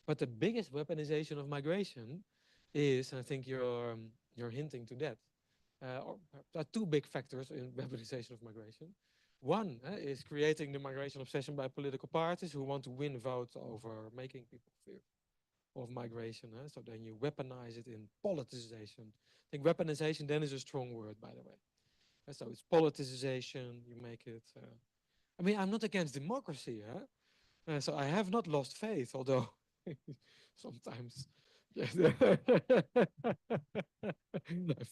But the biggest weaponization of migration is, and I think you're hinting to that, there are two big factors in weaponization of migration. One is creating the migration obsession by political parties who want to win votes over making people fear of migration. So then you weaponize it in politicization. I think weaponization then is a strong word, by the way. So it's politicization, you make it. I mean, I'm not against democracy, so I have not lost faith, although sometimes. A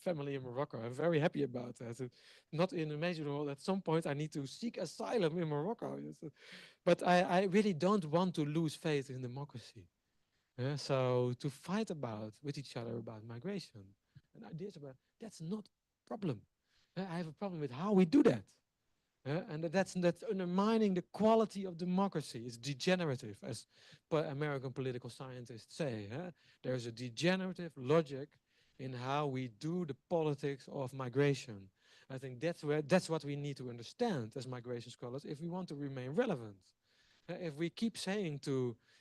family in Morocco. I'm very happy about that. Not in imaginable. At some point, I need to seek asylum in Morocco. But I really don't want to lose faith in democracy. So to fight about with each other about migration and ideas about that's not a problem. I have a problem with how we do that. And that's undermining the quality of democracy. It's degenerative, as American political scientists say. There's a degenerative logic in how we do the politics of migration. I think that's what we need to understand as migration scholars if we want to remain relevant. If we keep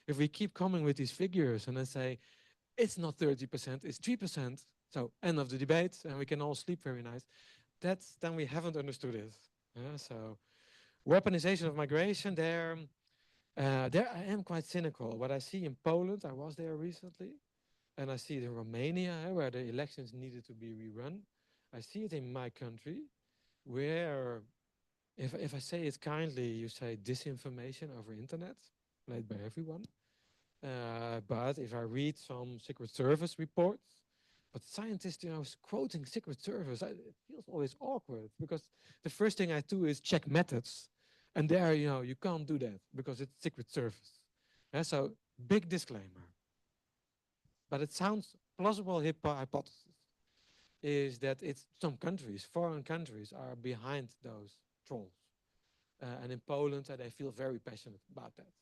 if we keep coming with these figures and then say it's not 30%, it's 3%, so end of the debate, and we can all sleep very nice. Then we haven't understood it. So weaponization of migration, there I am quite cynical. What I see in Poland, I was there recently, and I see it in Romania, where the elections needed to be rerun. I see it in my country, where, if I say it kindly, you say disinformation over internet, played by everyone. But if I read some Secret Service reports, but scientists, quoting Secret Service, it feels always awkward because the first thing I do is check methods. And there, you can't do that because it's Secret Service. So big disclaimer. But it sounds plausible hypothesis is that it's some countries, foreign countries, are behind those trolls. And in Poland, they feel very passionate about that.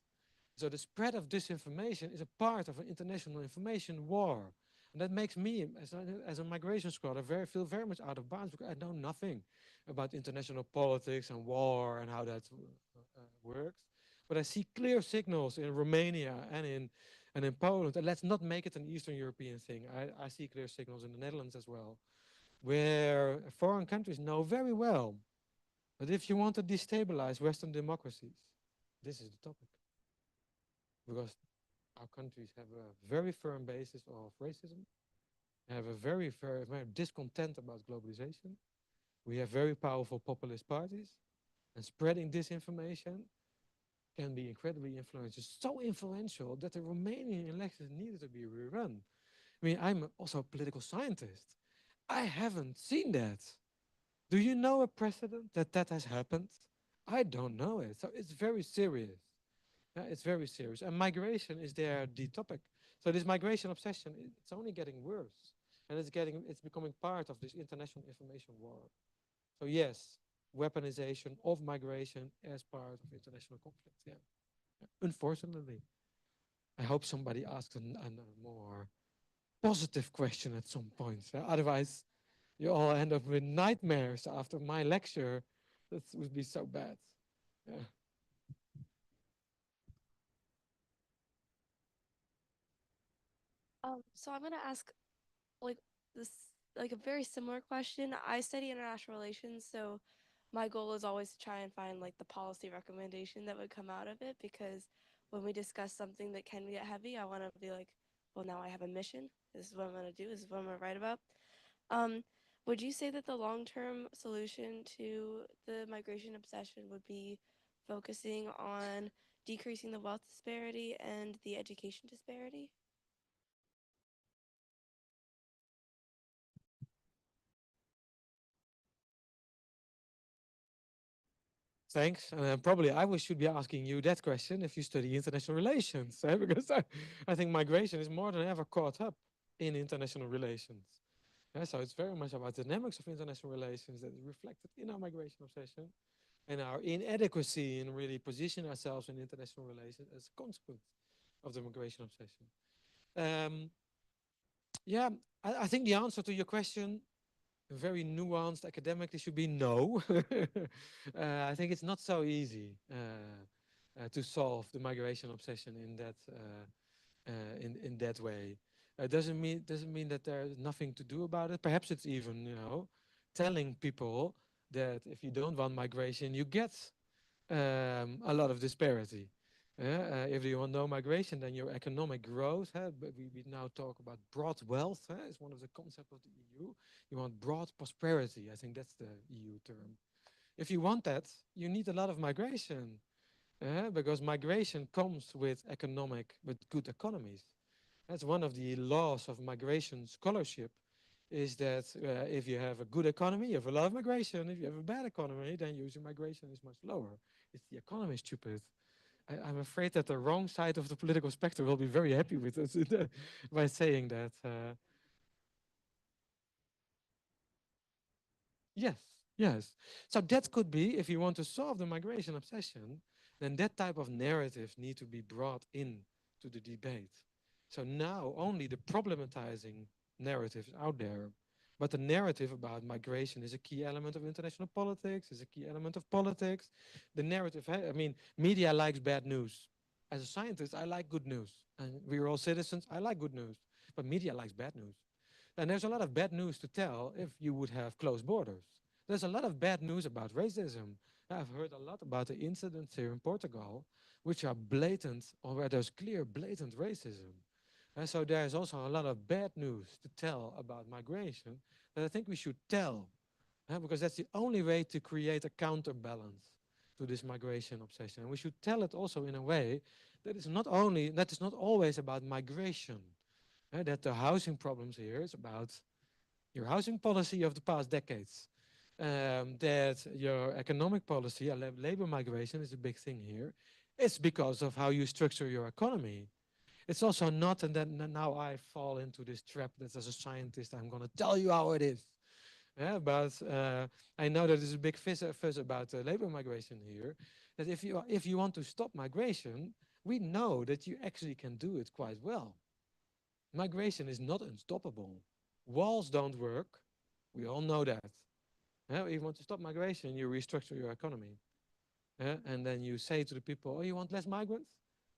So the spread of disinformation is a part of an international information war. And that makes me, as a migration scholar, feel very much out of bounds because I know nothing about international politics and war and how that works. But I see clear signals in Romania and in Poland. And let's not make it an Eastern European thing. I see clear signals in the Netherlands as well, where foreign countries know very well that if you want to destabilize Western democracies, this is the topic. Because our countries have a very firm basis of racism, have a very discontent about globalization. We have very powerful populist parties, and spreading disinformation can be incredibly influential. So influential that the Romanian elections needed to be rerun. I mean, I'm also a political scientist. I haven't seen that. Do you know a precedent that has happened? I don't know it. So it's very serious. It's very serious. And migration is there the topic. So this migration obsession, it's only getting worse. And it's becoming part of this international information war. So yes, weaponization of migration as part of international conflict. Yeah. Unfortunately. I hope somebody asks a more positive question at some point. Otherwise, you all end up with nightmares after my lecture. That would be so bad. Yeah. So I'm gonna ask like this like a very similar question. I study international relations, so my goal is always to try and find like the policy recommendation that would come out of it because when we discuss something that can get heavy, I want to be like, well, now I have a mission. This is what I'm gonna do. This is what I'm gonna write about. Um, would you say that the long-term solution to the migration obsession would be focusing on decreasing the wealth disparity and the education disparity? Thanks. Probably should be asking you that question if you study international relations, because I think migration is more than ever caught up in international relations. So it's very much about the dynamics of international relations that is reflected in our migration obsession and our inadequacy in really positioning ourselves in international relations as a consequence of the migration obsession. Yeah, I think the answer to your question, very nuanced academically, should be no. I think it's not so easy to solve the migration obsession in that way. Doesn't mean that there's nothing to do about it. Perhaps it's even, telling people that if you don't want migration, you get a lot of disparity. If you want no migration, then your economic growth. But we now talk about broad wealth. It's one of the concepts of the EU. You want broad prosperity. I think that's the EU term. If you want that, you need a lot of migration, because migration comes with good economies. That's one of the laws of migration scholarship, is that if you have a good economy, you have a lot of migration. If you have a bad economy, then usually migration is much lower. It's the economy stupid. I'm afraid that the wrong side of the political spectrum will be very happy with us by saying that. Yes, yes. So that could be, if you want to solve the migration obsession, then that type of narrative need to be brought in to the debate. So now only the problematizing narrative is out there, but the narrative about migration is a key element of international politics, is a key element of politics. The narrative, I mean, media likes bad news. As a scientist, I like good news. And we're all citizens, I like good news. But media likes bad news. And there's a lot of bad news to tell if you would have closed borders. There's a lot of bad news about racism. I've heard a lot about the incidents here in Portugal, which are blatant, or where there's clear, blatant racism. And so there's also a lot of bad news to tell about migration that I think we should tell, because that's the only way to create a counterbalance to this migration obsession. And we should tell it also in a way that is not always about migration. That the housing problems here is about your housing policy of the past decades. That your economic policy, labor migration is a big thing here. It's because of how you structure your economy. It's also not, and then now I fall into this trap that as a scientist, I'm going to tell you how it is. Yeah, but I know that there's a big fuss about labor migration here. That if you want to stop migration, we know that you actually can do it quite well. Migration is not unstoppable. Walls don't work. We all know that. If you want to stop migration, you restructure your economy. And then you say to the people, oh, you want less migrants?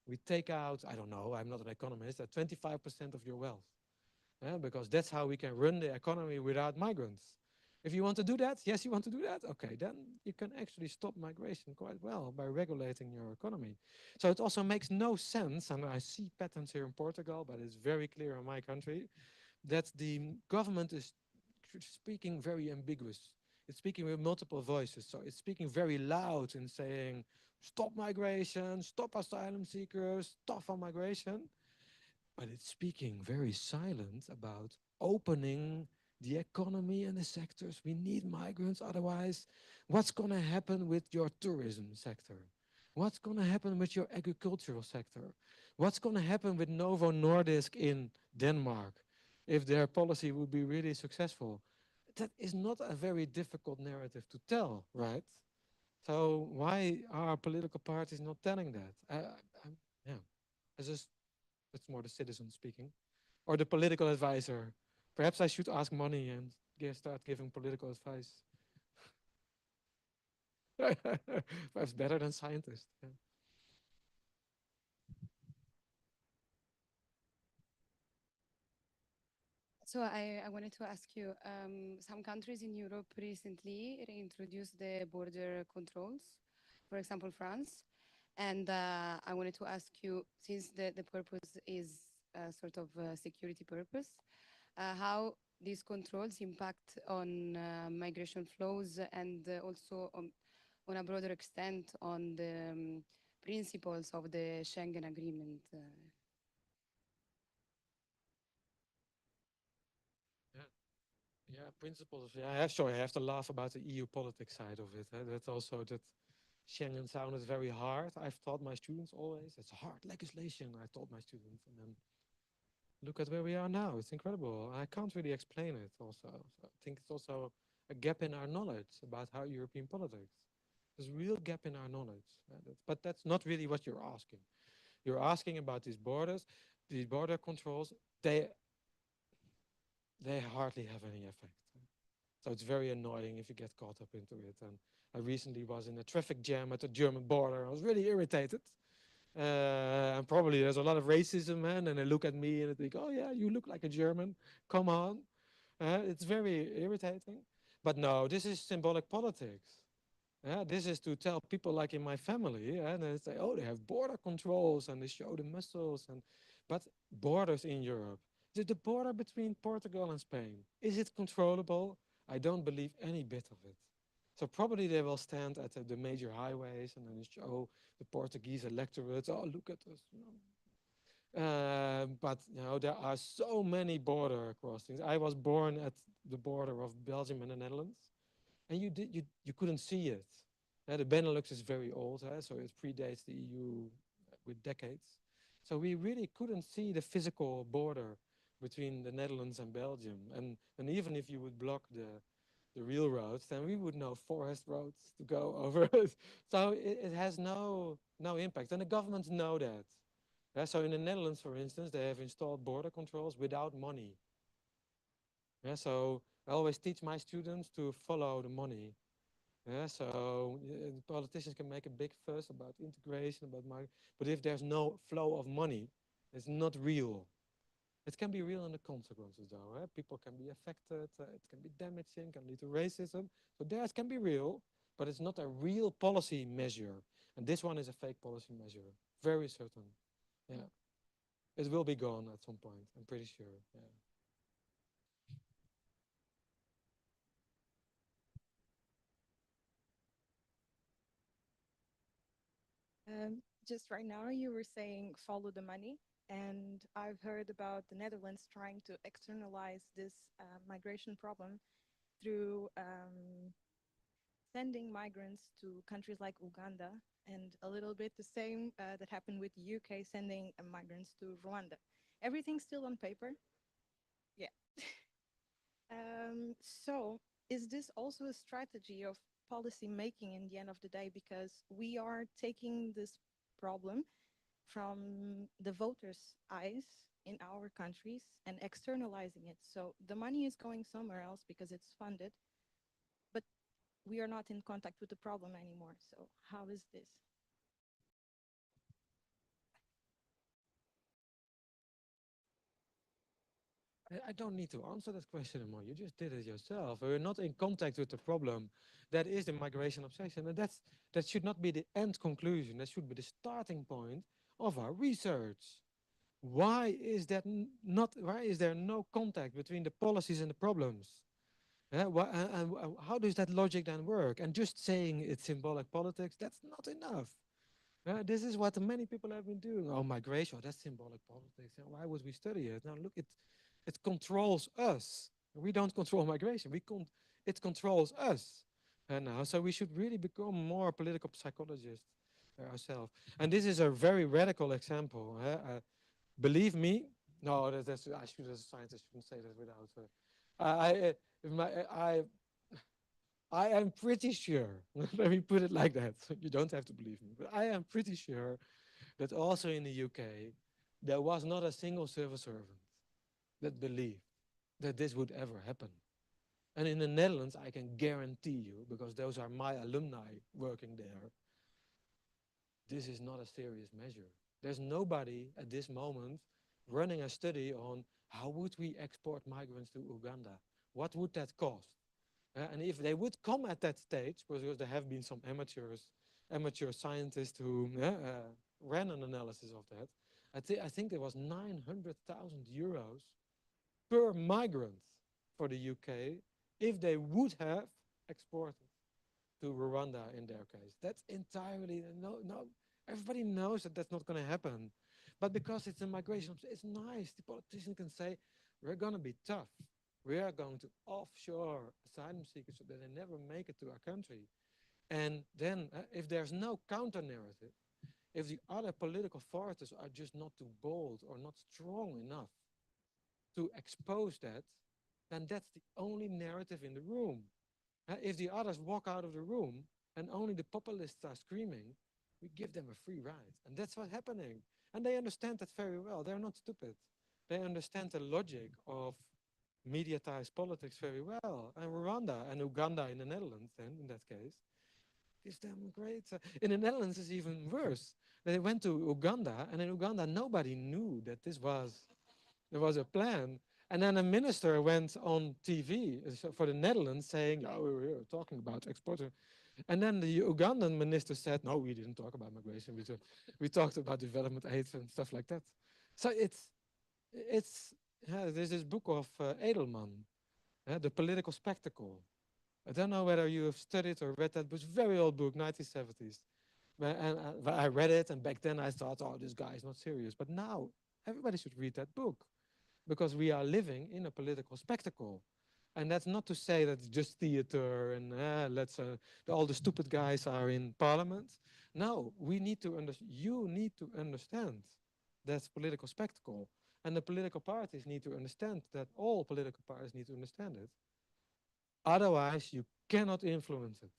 We take out, I don't know, I'm not an economist, 25% of your wealth. Because that's how we can run the economy without migrants. If you want to do that, yes, you want to do that? Okay, then you can actually stop migration quite well by regulating your economy. So it also makes no sense, and I see patterns here in Portugal, but it's very clear in my country, that the government is speaking very ambiguous. It's speaking with multiple voices. So it's speaking very loud in saying, stop migration, stop asylum seekers, tough on migration. But it's speaking very silent about opening the economy and the sectors. We need migrants, otherwise, what's going to happen with your tourism sector? What's going to happen with your agricultural sector? What's going to happen with Novo Nordisk in Denmark if their policy would be really successful? That is not a very difficult narrative to tell, right? So why are political parties not telling that? Yeah, it's just that's more the citizen speaking, or the political advisor. Perhaps I should ask money and start giving political advice. Perhaps better than scientists. Yeah. So I wanted to ask you, some countries in Europe recently reintroduced the border controls, for example, France. And I wanted to ask you, since the purpose is sort of security purpose, how these controls impact on migration flows and also on a broader extent on the principles of the Schengen Agreement. Yeah, yeah, principles. Yeah, I have to laugh about the EU politics side of it. That's also that Schengen sounded very hard. I've taught my students always it's hard legislation. I taught my students, and then look at where we are now. It's incredible. I can't really explain it. Also, so I think it's also a gap in our knowledge about how European politics. There's a real gap in our knowledge. But that's not really what you're asking. You're asking about these borders, these border controls. They they hardly have any effect. So it's very annoying if you get caught up into it. And I recently was in a traffic jam at the German border. I was really irritated. And probably there's a lot of racism, man. And they look at me and they think, oh, yeah, you look like a German. Come on. It's very irritating. But no, this is symbolic politics. This is to tell people like in my family, and they say, oh, they have border controls and they show the muscles. But borders in Europe, the border between Portugal and Spain, is it controllable? I don't believe any bit of it. So probably they will stand at the major highways and then show the Portuguese electorate, oh, look at us. But there are so many border crossings. I was born at the border of Belgium and the Netherlands, and you couldn't see it. The Benelux is very old, so it predates the EU with decades. So we really couldn't see the physical border between the Netherlands and Belgium. And even if you would block the real roads, then we would know forest roads to go over. So it has no impact. And the governments know that. So in the Netherlands, for instance, they have installed border controls without money. So I always teach my students to follow the money. So politicians can make a big fuss about integration, about money, but if there's no flow of money, it's not real. It can be real in the consequences, though. People can be affected. It can be damaging, can lead to racism. So theirs can be real, but it's not a real policy measure. And this one is a fake policy measure, very certain. Yeah, it will be gone at some point. I'm pretty sure. Yeah. Just right now, you were saying follow the money. And I've heard about the Netherlands trying to externalize this migration problem through sending migrants to countries like Uganda, and a little bit the same that happened with the UK sending migrants to Rwanda. Everything's still on paper. Yeah. So is this also a strategy of policy making in the end of the day? Because we are taking this problem from the voters' eyes in our countries and externalizing it. So the money is going somewhere else because it's funded, but we are not in contact with the problem anymore. So how is this? I don't need to answer that question anymore. You just did it yourself. We're not in contact with the problem. That is the migration obsession. And that should not be the end conclusion. That should be the starting point of our research. Why is that not? Why is there no contact between the policies and the problems? And how does that logic then work? And just saying it's symbolic politics, that's not enough. This is what many people have been doing. Oh, migration, oh, that's symbolic politics. Why would we study it? Now look, it controls us. We don't control migration. It controls us. And now, so we should really become more political psychologists ourselves. And this is a very radical example. Believe me, no, I should, as a scientist, shouldn't say that without. I am pretty sure. Let me put it like that. You don't have to believe me, but I am pretty sure that also in the UK, there was not a single civil servant that believed that this would ever happen. And in the Netherlands, I can guarantee you, because those are my alumni working there, this is not a serious measure. There's nobody at this moment running a study on how would we export migrants to Uganda? What would that cost? And if they would come at that stage, because there have been some amateur scientists who ran an analysis of that, I think there was 900,000 euros per migrant for the UK if they would have exported to Rwanda in their case. That's entirely, no, everybody knows that that's not going to happen. But because it's a migration, it's nice. The politician can say, we're going to be tough. We are going to offshore asylum seekers so that they never make it to our country. And then if there's no counter narrative, if the other political forces are just not too bold or not strong enough to expose that, then that's the only narrative in the room. If the others walk out of the room and only the populists are screaming, we give them a free ride. And that's what's happening. And they understand that very well. They're not stupid. They understand the logic of mediatize politics very well. And Rwanda and Uganda in the Netherlands, then in that case, gives them great. In the Netherlands, it's even worse. They went to Uganda, and in Uganda, nobody knew that there was a plan. And then a minister went on TV for the Netherlands saying, "Oh, we're talking about exporting." And then the Ugandan minister said, "No, we didn't talk about migration. We talked about development aid and stuff like that." So it's there's this book of Edelman, The Political Spectacle. I don't know whether you have studied or read that, but it's a very old book, 1970s. And I read it, and back then I thought, oh, this guy is not serious. But now everybody should read that book because we are living in a political spectacle. And that's not to say that it's just theater and all the stupid guys are in parliament. No, we need to you need to understand that's political spectacle. And the political parties need to understand that all political parties need to understand it. Otherwise, you cannot influence it.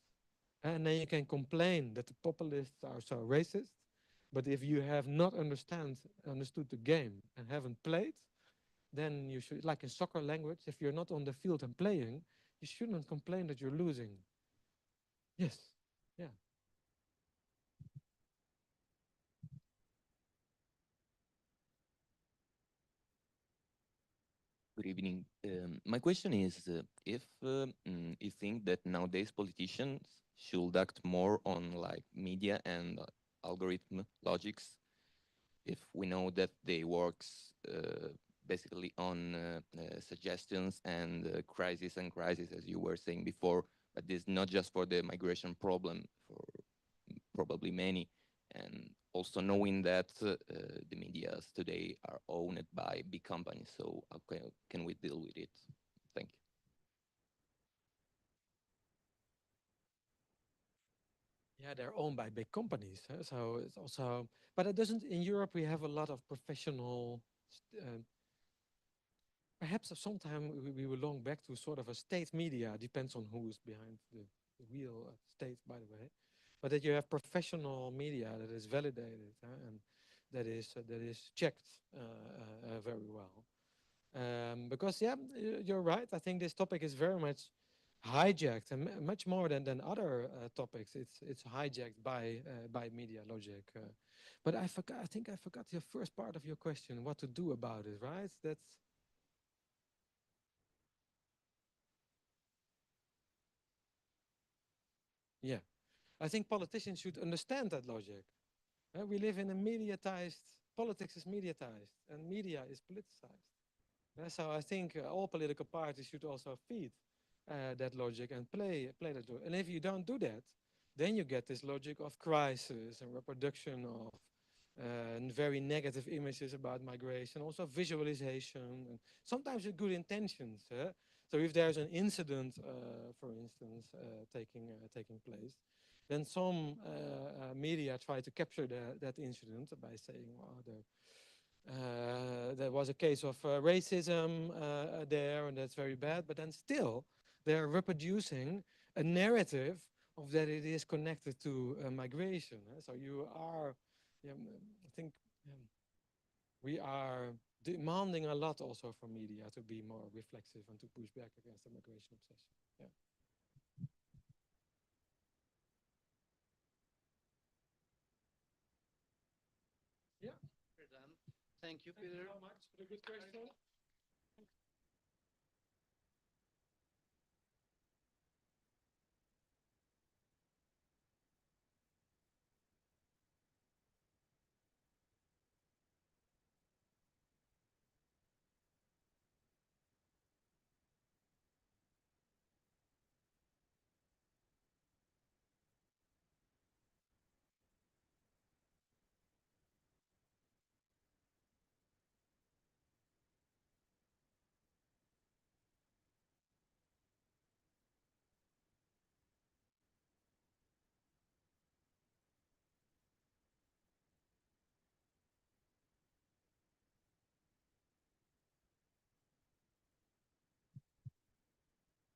And then you can complain that the populists are so racist. But if you have not understood the game and haven't played, then you should, like in soccer language, if you're not on the field and playing, you shouldn't complain that you're losing. Yes. Yeah. Good evening. My question is if you think that nowadays politicians should act more on like media and algorithm logics, if we know that they works basically on suggestions and crisis, as you were saying before, but this not just for the migration problem, for probably many, and also knowing that the medias today are owned by big companies. So how can we deal with it? Thank you. Yeah, they're owned by big companies. So it's also, but it doesn't, in Europe, we have a lot of professional, perhaps sometime we belong back to sort of a state media, depends on who is behind the wheel of state, by the way. But that you have professional media that is validated and that is checked very well. Because yeah, you're right. I think this topic is very much hijacked, and much more than other topics. It's hijacked by media logic. But I forgot. I think I forgot your first part of your question. What to do about it? Right? That's yeah. I think politicians should understand that logic. We live in a mediatized. Politics is mediatized, and media is politicized. So I think all political parties should also feed that logic and play that logic. And if you don't do that, then you get this logic of crisis and reproduction of very negative images about migration, also visualization, and sometimes with good intentions. So if there's an incident, for instance, taking place, then some media try to capture that incident by saying, well, there was a case of racism there, and that's very bad. But then still, they're reproducing a narrative of that it is connected to migration. So you are, yeah, I think we are demanding a lot also from media to be more reflexive and to push back against the migration obsession. Yeah. Yeah. Thank you, Thank you Peter. so much for the good question.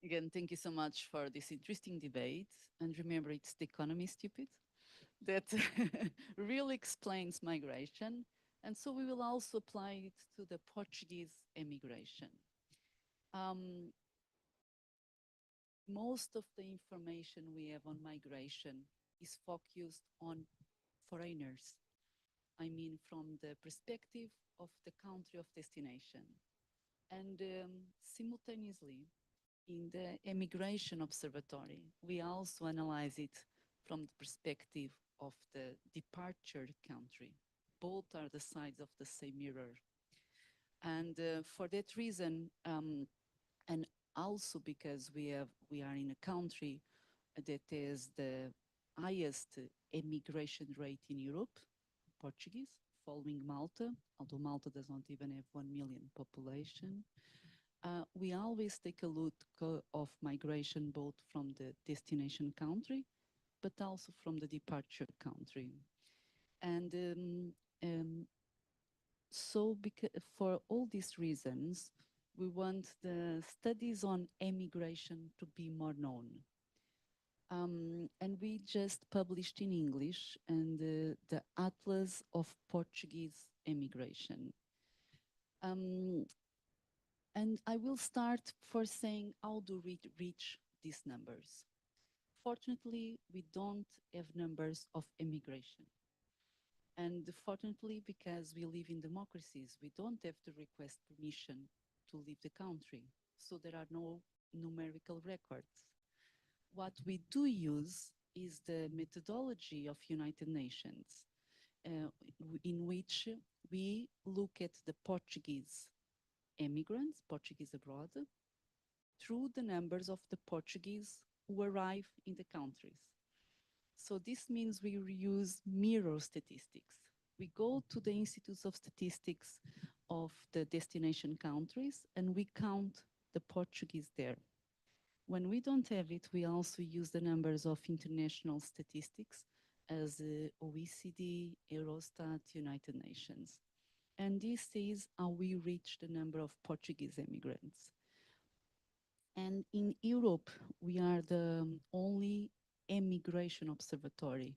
Again, thank you so much for this interesting debate. And remember, it's the economy, stupid, that really explains migration. And so we will also apply it to the Portuguese emigration. Um, most of the information we have on migration is focused on foreigners. I mean, from the perspective of the country of destination. And simultaneously, in the Immigration Observatory, we also analyze it from the perspective of the departure country. Both are the sides of the same mirror. And for that reason, and also because we are in a country that has the highest immigration rate in Europe, Portuguese, following Malta, although Malta does not even have 1 million population. We always take a look of migration both from the destination country, but also from the departure country. And so for all these reasons, we want the studies on emigration to be more known. And we just published in English and the Atlas of Portuguese Emigration. And I will start for saying how do we reach these numbers. Fortunately, we don't have numbers of immigration. And fortunately, because we live in democracies, we don't have to request permission to leave the country. So there are no numerical records. What we do use is the methodology of United Nations, in which we look at the Portuguese immigrants, Portuguese abroad, through the numbers of the Portuguese who arrive in the countries. So this means we use mirror statistics. We go to the institutes of statistics of the destination countries and we count the Portuguese there. When we don't have it, we also use the numbers of international statistics as OECD, Eurostat, United Nations. And this is how we reach the number of Portuguese immigrants. And in Europe, we are the only immigration observatory.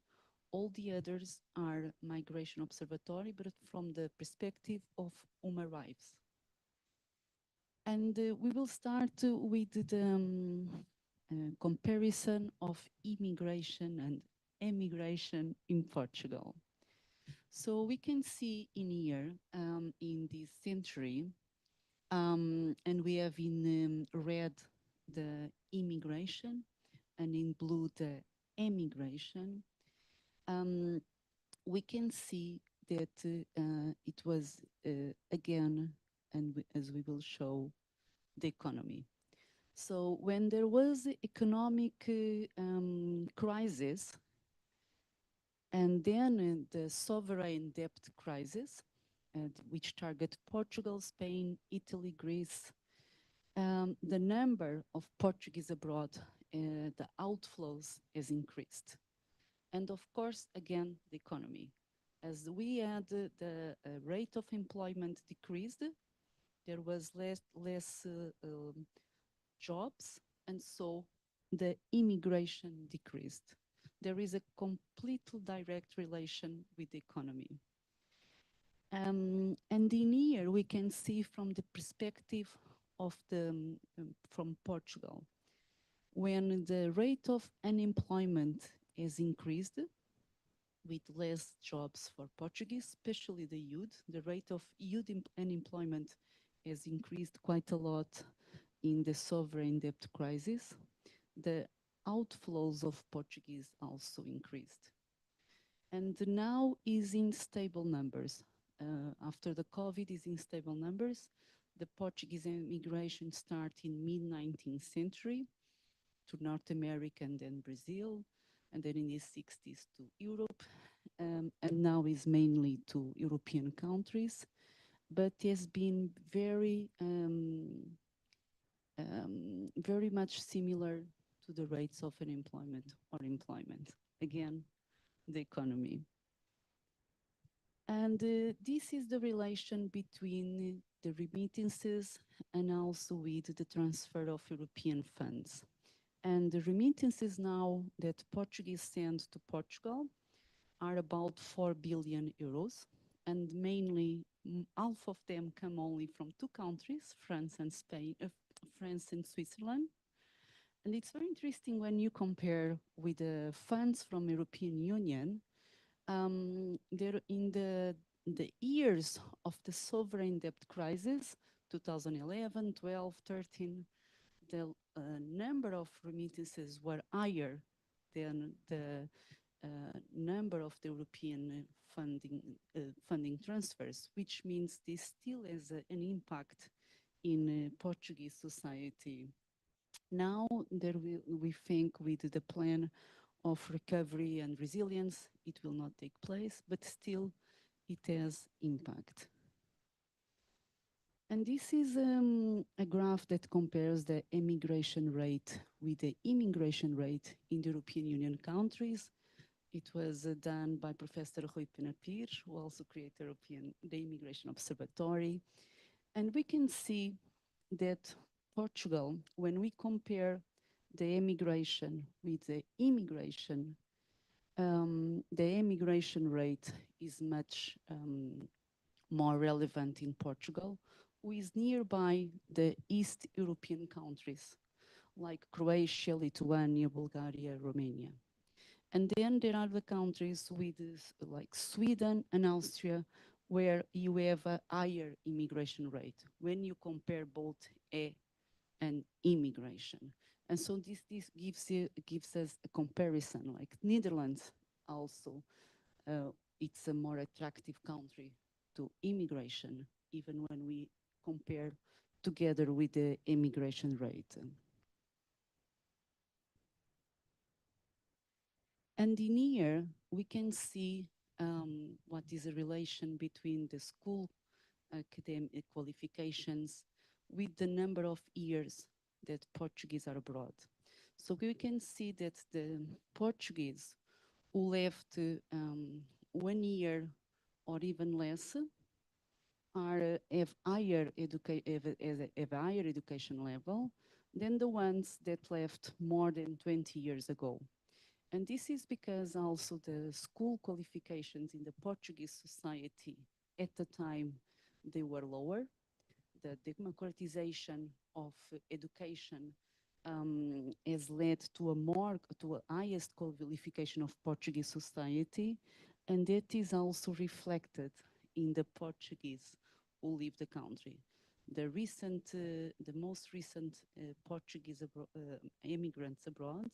All the others are migration observatory, but from the perspective of whom arrives. And we will start with the comparison of immigration and emigration in Portugal. So we can see in here, in this century, and we have in red the immigration and in blue the emigration. We can see that it was again, and as we will show, the economy. So when there was economic crisis, and then the sovereign debt crisis, which target Portugal, Spain, Italy, Greece, the number of Portuguese abroad, the outflows has increased. And of course, again, the economy. As we had the rate of employment decreased, there was less jobs, and so the immigration decreased. There is a complete direct relation with the economy. And in here, we can see from the perspective of from Portugal, when the rate of unemployment is increased, with less jobs for Portuguese, especially the youth, the rate of youth unemployment has increased quite a lot in the sovereign debt crisis. The outflows of Portuguese also increased. And now is in stable numbers. After the COVID is in stable numbers. The Portuguese immigration started in mid-19th century to North America and then Brazil, and then in the 60s to Europe, and now is mainly to European countries, but has been very much similar to the rates of unemployment or employment. Again, the economy. And this is the relation between the remittances and also with the transfer of European funds. And the remittances now that Portuguese send to Portugal are about 4 billion euros. And mainly half of them come only from two countries, France and Spain, France and Switzerland. And it's very interesting when you compare with the funds from European Union, there in the years of the sovereign debt crisis, 2011, 12, 13, the number of remittances were higher than the number of the European funding transfers, which means this still has an impact in Portuguese society. Now we think with the plan of recovery and resilience, it will not take place, but still it has impact. And this is a graph that compares the emigration rate with the immigration rate in the European Union countries. It was done by Professor Rui Penapir, who also created the Immigration Observatory. And we can see that Portugal, when we compare the emigration with the immigration, the emigration rate is much more relevant in Portugal, who is nearby the East European countries, like Croatia, Lithuania, Bulgaria, Romania. And then there are the countries with like Sweden and Austria, where you have a higher immigration rate when you compare both and immigration. And so this gives us a comparison, like Netherlands also, it's a more attractive country to immigration, even when we compare together with the immigration rate. And in here, we can see what is a relation between the school academic qualifications with the number of years that Portuguese are abroad. So we can see that the Portuguese who left 1 year or even less have higher education level than the ones that left more than 20 years ago. And this is because also the school qualifications in the Portuguese society at the time, they were lower. The democratization of education has led to a highest qualification of Portuguese society, and that is also reflected in the Portuguese who leave the country. The most recent Portuguese immigrants abroad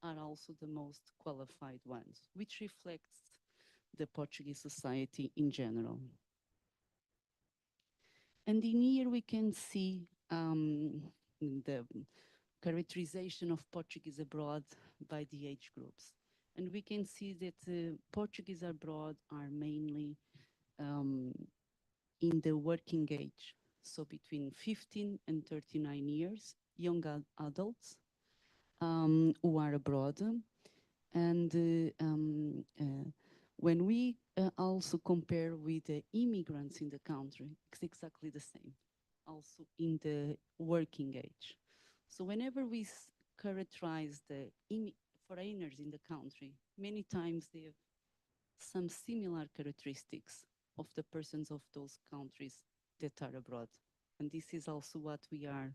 are also the most qualified ones, which reflects the Portuguese society in general. And in here we can see the characterization of Portuguese abroad by the age groups. And we can see that Portuguese abroad are mainly in the working age, so between 15 and 39 years, young adults who are abroad. And when we also compare with the immigrants in the country, it's exactly the same, also in the working age. So whenever we characterize the foreigners in the country, many times they have some similar characteristics of the persons of those countries that are abroad. And this is also what we are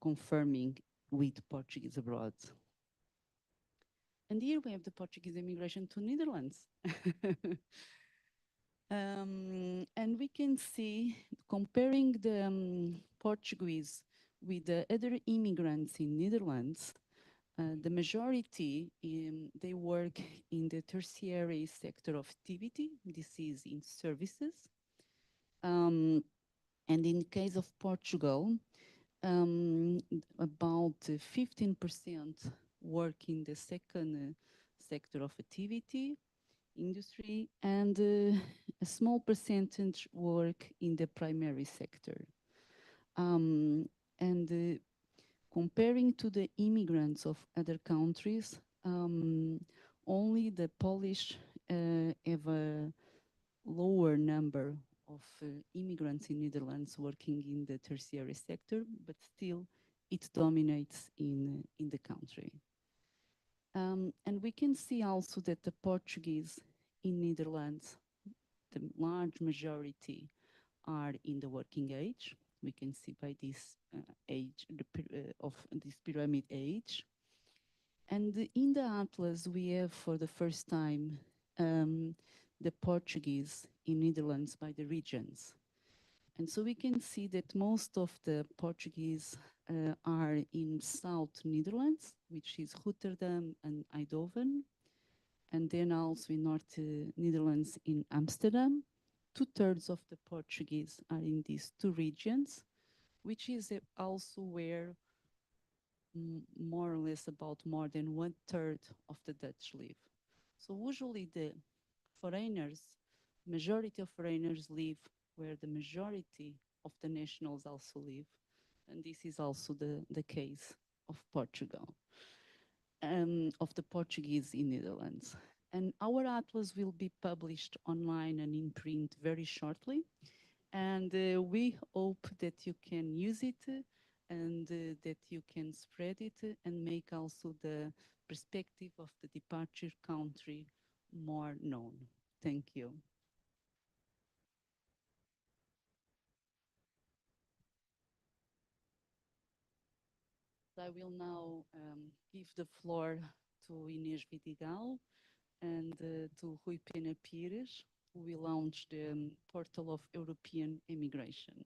confirming with Portuguese abroad. And here we have the Portuguese immigration to Netherlands. And we can see, comparing the Portuguese with the other immigrants in Netherlands, the majority, they work in the tertiary sector of activity. This is in services. And in the case of Portugal, about 15% work in the second sector of activity, industry, and a small percentage work in the primary sector. And comparing to the immigrants of other countries, only the Polish have a lower number of immigrants in Netherlands working in the tertiary sector, but still it dominates in the country. And we can see also that the Portuguese in Netherlands, the large majority are in the working age, We can see by this age of this pyramid age. And in the atlas, we have for the first time the Portuguese in Netherlands by the regions. And so we can see that most of the Portuguese are in South Netherlands, which is Rotterdam and Eindhoven, and then also in North Netherlands in Amsterdam. 2/3 of the Portuguese are in these two regions, which is also where more or less about more than 1/3 of the Dutch live. So usually the foreigners, majority of foreigners live where the majority of the nationals also live. And this is also the case of Portugal, of the Portuguese in Netherlands. And our atlas will be published online and in print very shortly. And we hope that you can use it and that you can spread it and make also the perspective of the departure country more known. Thank you. I will now give the floor to Inês Vidigal and to Rui Pena Pires, who will launch the portal of European immigration.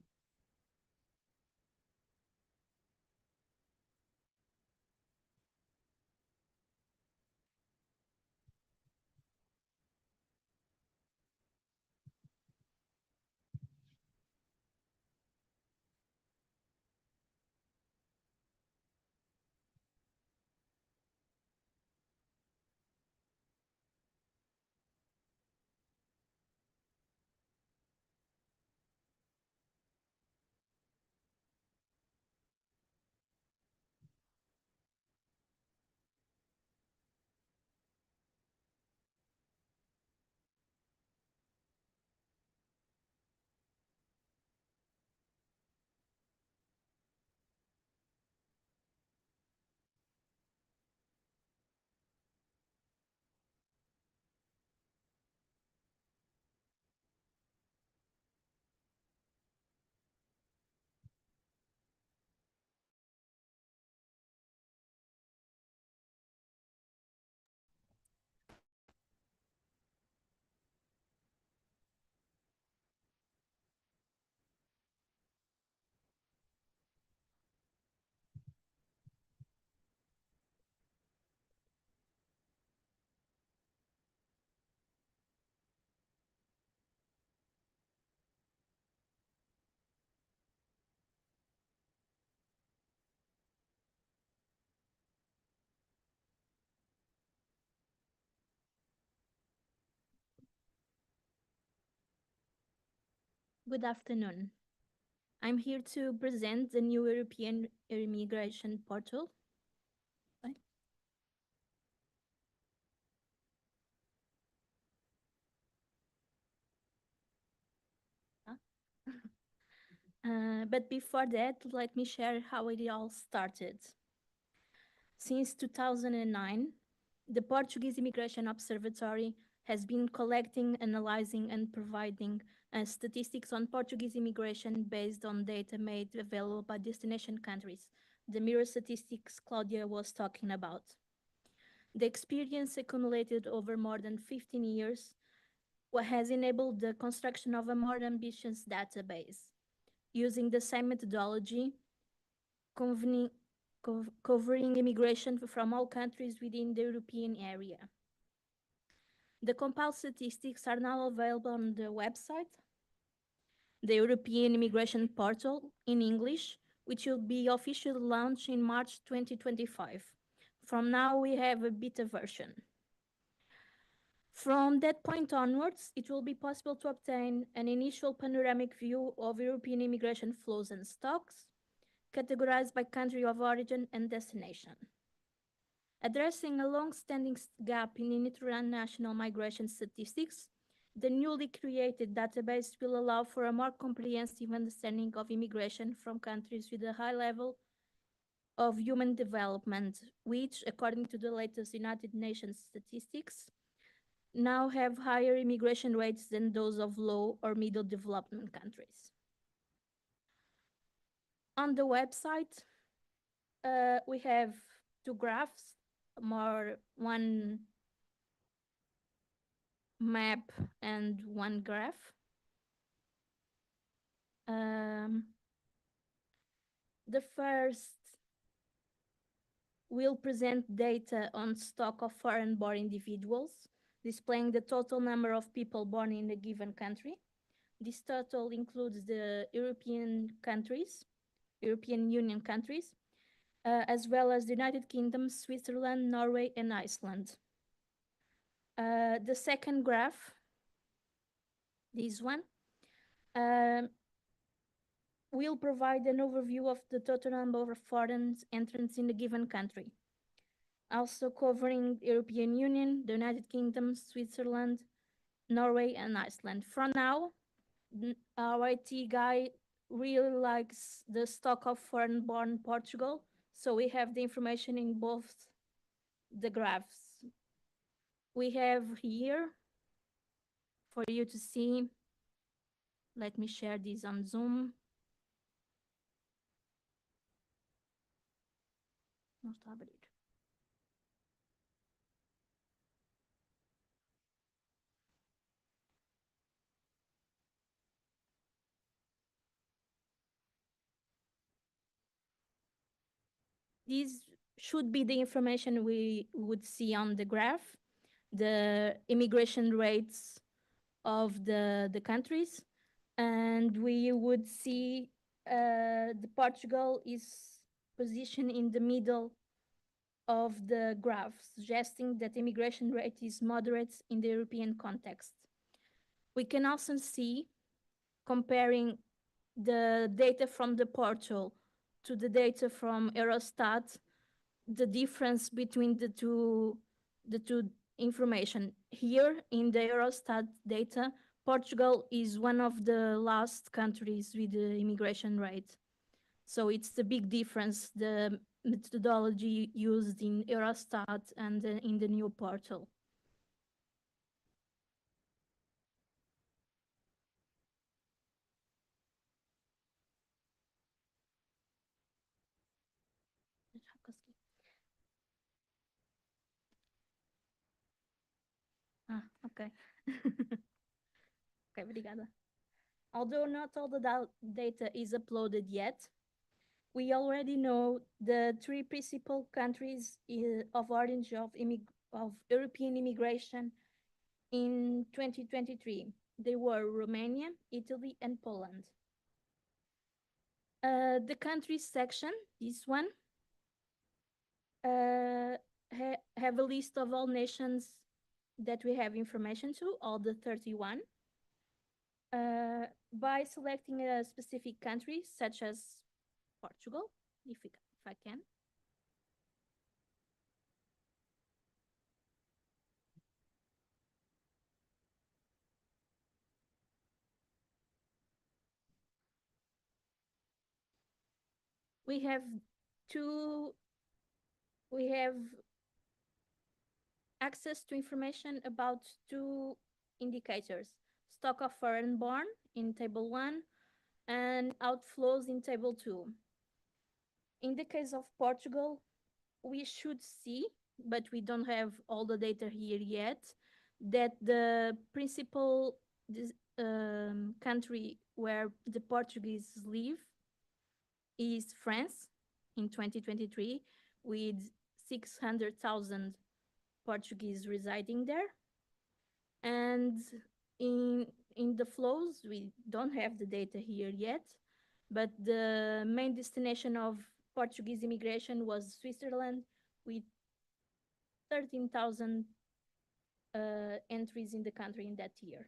Good afternoon. I'm here to present the new European immigration portal. Right. But before that, let me share how it all started. Since 2009, the Portuguese Immigration Observatory has been collecting, analyzing, and providing statistics on Portuguese immigration based on data made available by destination countries, the mirror statistics Claudia was talking about. The experience accumulated over more than 15 years has enabled the construction of a more ambitious database. Using the same methodology, covering immigration from all countries within the European area. The compiled statistics are now available on the website, the European Immigration Portal in English, which will be officially launched in March 2025. From now, we have a beta version. From that point onwards, it will be possible to obtain an initial panoramic view of European immigration flows and stocks, categorized by country of origin and destination. Addressing a long-standing gap in international migration statistics, the newly created database will allow for a more comprehensive understanding of immigration from countries with a high level of human development, which, according to the latest United Nations statistics, now have higher immigration rates than those of low or middle development countries. On the website, we have two graphs, one map and one graph. The first will present data on stock of foreign-born individuals, displaying the total number of people born in a given country. This total includes the European Union countries, as well as the United Kingdom, Switzerland, Norway, and Iceland. The second graph, this one, will provide an overview of the total number of foreign entrants in a given country, also covering European Union, the United Kingdom, Switzerland, Norway, and Iceland. For now, our IT guy really likes the stock of foreign-born Portugal, so we have the information in both the graphs. We have here, for you to see, let me share this on Zoom. Não está a abrir. This should be the information we would see on the graph, the immigration rates of the countries, and we would see the Portugal is positioned in the middle of the graph, suggesting that immigration rate is moderate in the European context. We can also see, comparing the data from the portal to the data from Eurostat, the difference between the two information. Here in the Eurostat data, Portugal is one of the last countries with the immigration rate. So it's the big difference, the methodology used in Eurostat and in the new portal. Okay. Okay, obrigada. Although not all the data is uploaded yet, we already know the three principal countries of origin of European immigration in 2023. They were Romania, Italy, and Poland. The countries section, this one, have a list of all nations that we have information to, all the 31. By selecting a specific country, such as Portugal, if I can. We have access to information about two indicators: stock of foreign born in table 1 and outflows in table 2. In the case of Portugal, we should see, but we don't have all the data here yet, that the principal country where the Portuguese live is France in 2023, with 600,000 Portuguese residing there. And in the flows, we don't have the data here yet, but the main destination of Portuguese immigration was Switzerland, with 13,000 entries in the country in that year.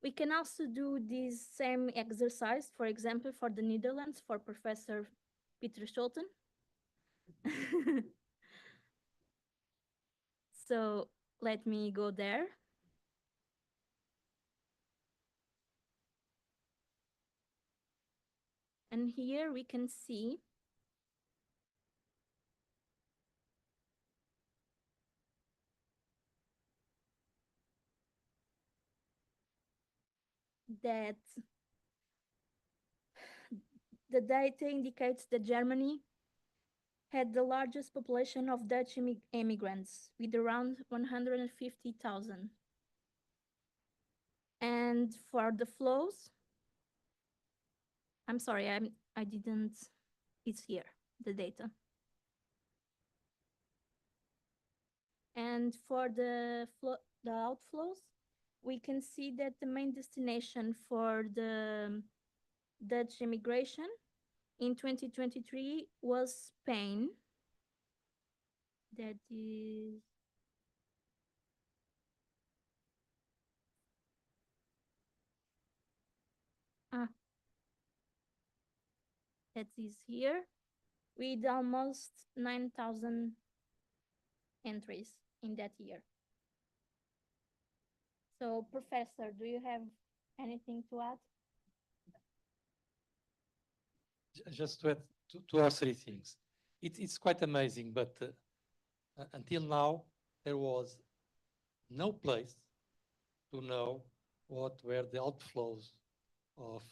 We can also do this same exercise, for example, for the Netherlands, for Professor Peter Scholten. So let me go there. And here we can see that the data indicates that Germany had the largest population of Dutch immigrants, with around 150,000. And for the flows, I'm sorry, I didn't, it's here, the data. And for the outflows, we can see that the main destination for the Dutch immigration in 2023 was Spain. That is that is here, with almost 9,000 entries in that year. So, Professor, do you have anything to add? Just to add two or three things. It's quite amazing, but until now, there was no place to know what were the outflows of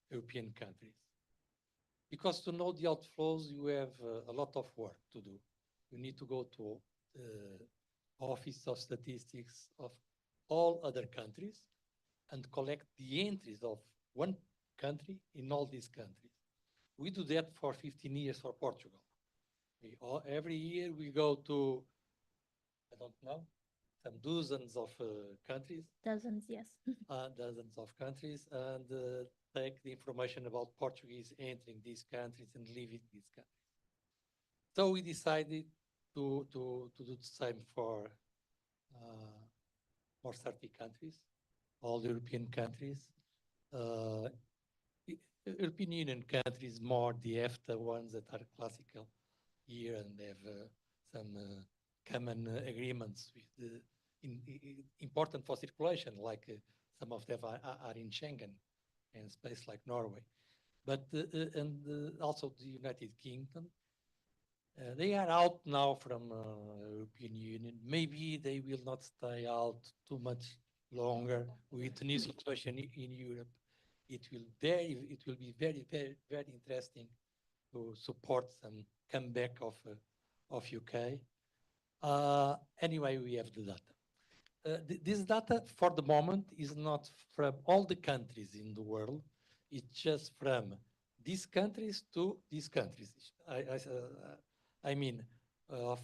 European countries. Because to know the outflows, you have a lot of work to do. You need to go to the Office of Statistics of all other countries and collect the entries of one country in all these countries. We do that for 15 years for Portugal. Every year we go to, I don't know, some dozens of countries. Dozens, yes. Dozens of countries, and take the information about Portuguese entering these countries and leaving these countries. So we decided to do the same for 30 countries, all European countries. European Union countries, more the EFTA ones that are classical here and have some common agreements with important for circulation, like some of them are in Schengen and space like Norway. But and also the United Kingdom, they are out now from European Union. Maybe they will not stay out too much longer with the new situation in Europe. It will be very, very, very interesting to support some comeback of UK. Anyway, we have the data. This data for the moment is not from all the countries in the world. It's just from these countries to these countries. I mean, of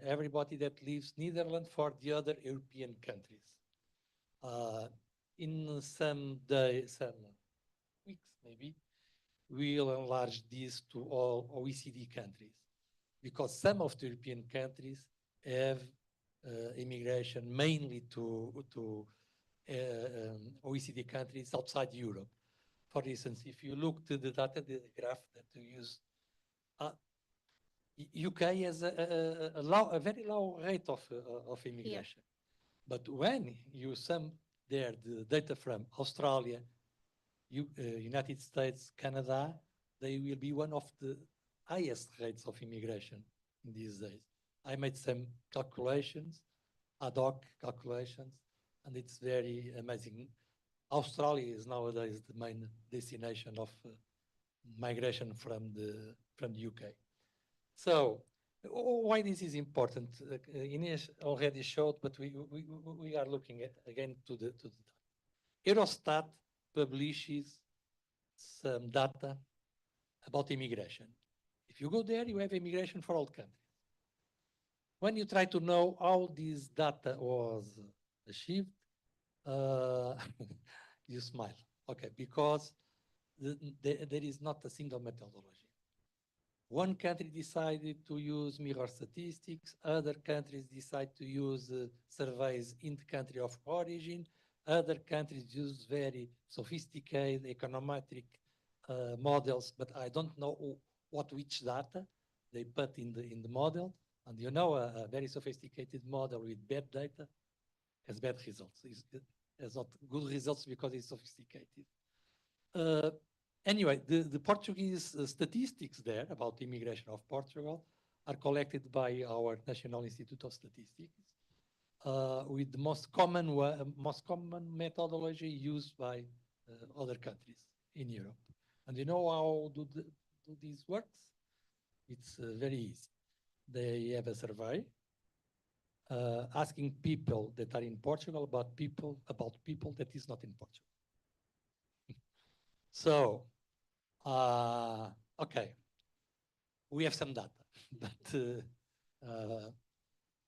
everybody that leaves Netherlands for the other European countries. In some weeks maybe, we'll enlarge this to all OECD countries, because some of the European countries have immigration mainly to OECD countries outside Europe. For instance, if you look to the data, the graph that we use, UK has a very low rate of immigration. Yeah. But when you sum there the data from Australia, United States, Canada, they will be one of the highest rates of immigration in these days. I made some calculations, ad hoc calculations, and it's very amazing. Australia is nowadays the main destination of migration from the UK. So why this is important? Ines already showed, but we are looking at again to the data. Eurostat publishes some data about immigration. If you go there, you have immigration for all countries. When you try to know how this data was achieved, you smile. Okay, because there is not a single methodology. One country decided to use mirror statistics, other countries decide to use surveys in the country of origin, other countries use very sophisticated econometric models, but I don't know which data they put in the model. And you know, a very sophisticated model with bad data has bad results. It has not good results because it's sophisticated. Anyway, the Portuguese statistics there about the immigration of Portugal are collected by our National Institute of Statistics with the most common methodology used by other countries in Europe. And you know how do this works? It's very easy. They have a survey asking people that are in Portugal about people that is not in Portugal. So, okay, we have some data, but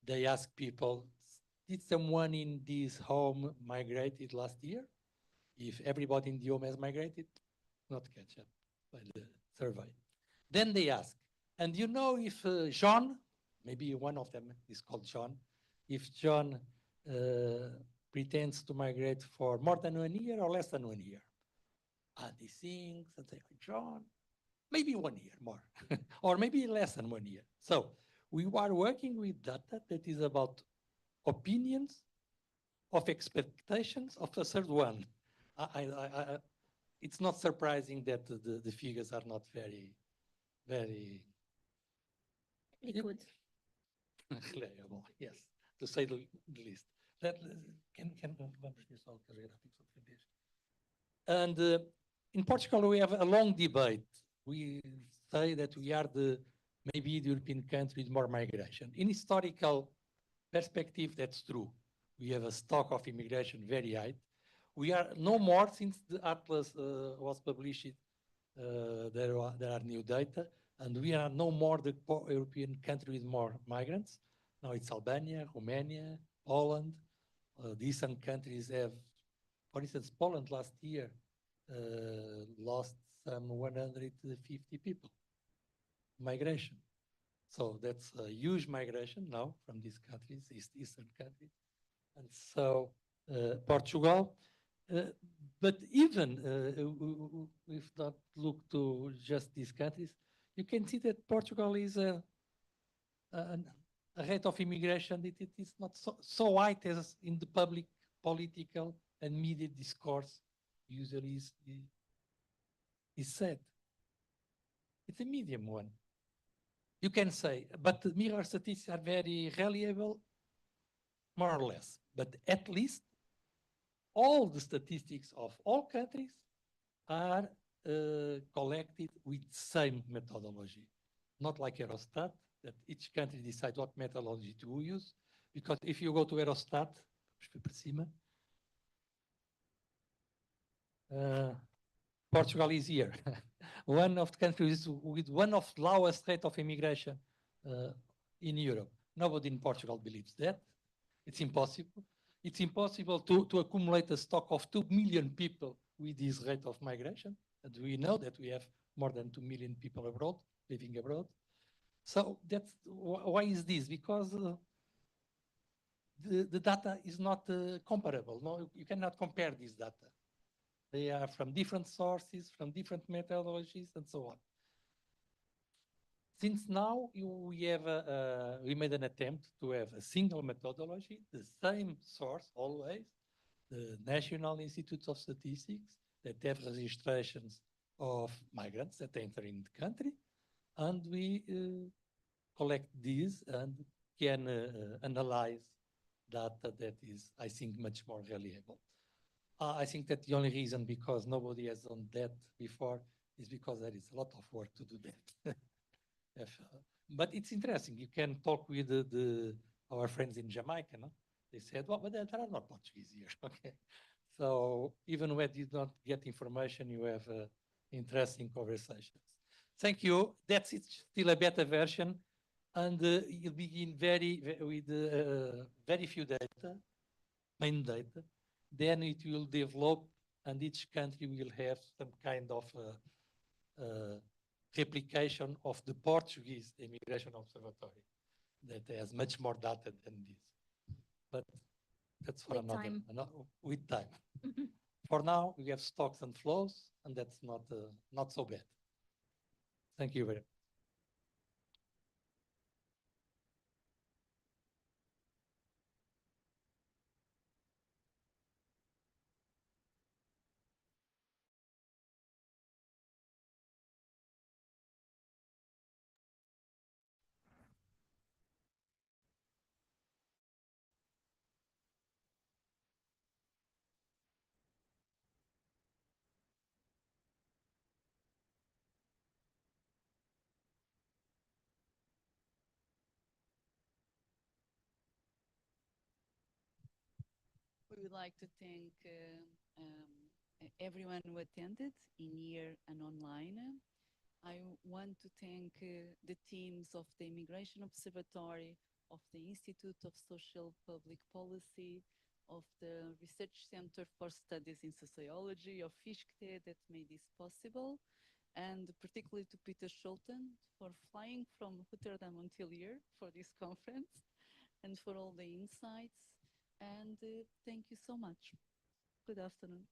they ask people, did someone in this home migrated last year? If everybody in the home has migrated, not catch up by the survey. Then they ask, and you know if John, maybe one of them is called John, if John pretends to migrate for more than 1 year or less than 1 year. And he thinks and say, John, maybe 1 year more, or maybe less than 1 year. So we are working with data that is about opinions of expectations of a third one. It's not surprising that the figures are not very Liquid. reliable, yes, to say the least. Vamos ver só o que é gráficos outra vez. And in Portugal, we have a long debate. We say that we are maybe the European country with more migration. In historical perspective, that's true. We have a stock of immigration very high. We are no more since the Atlas was published. There are new data, and we are no more the European country with more migrants. Now it's Albania, Romania, Poland. These some countries have, for instance, Poland last year lost some 150 people. Migration. So that's a huge migration now from these countries, Eastern countries. And so Portugal, but even if not look to just these countries, you can see that Portugal is a rate of immigration that it is not so high as in the public, political, and media discourse usually is said. It's a medium one. You can say, but the mirror statistics are very reliable, more or less. But at least all the statistics of all countries are collected with the same methodology. Not like Eurostat, that each country decides what methodology to use. Because if you go to Eurostat, Portugal is here. One of the countries with one of the lowest rate of immigration in Europe. Nobody in Portugal believes that. It's impossible. It's impossible to accumulate a stock of 2 million people with this rate of migration. And we know that we have more than 2 million people abroad, living abroad. So that's why is this? Because the data is not comparable. No, you cannot compare this data. They are from different sources, from different methodologies, and so on. Since now we made an attempt to have a single methodology, the same source always, the National Institute of Statistics, that have registrations of migrants that enter in the country, and we collect these and can analyze data that is, I think, much more reliable. I think that the only reason because nobody has done that before is because there is a lot of work to do that. But it's interesting. You can talk with our friends in Jamaica. No? They said, well, but there are not Portuguese here. Okay. So even when you don't get information, you have interesting conversations. Thank you. That's it. Still a beta version. And you'll begin with very few data, main data. Then it will develop, and each country will have some kind of replication of the Portuguese Immigration Observatory that has much more data than this. But that's for another with time. For now, we have stocks and flows, and that's not so bad. Thank you very much. We would like to thank everyone who attended in here and online. I want to thank the teams of the Immigration Observatory, of the Institute of Social Public Policy, of the Research Center for Studies in Sociology, of ISCTE that made this possible, and particularly to Peter Schulten for flying from Rotterdam until here for this conference and for all the insights. And thank you so much. Good afternoon.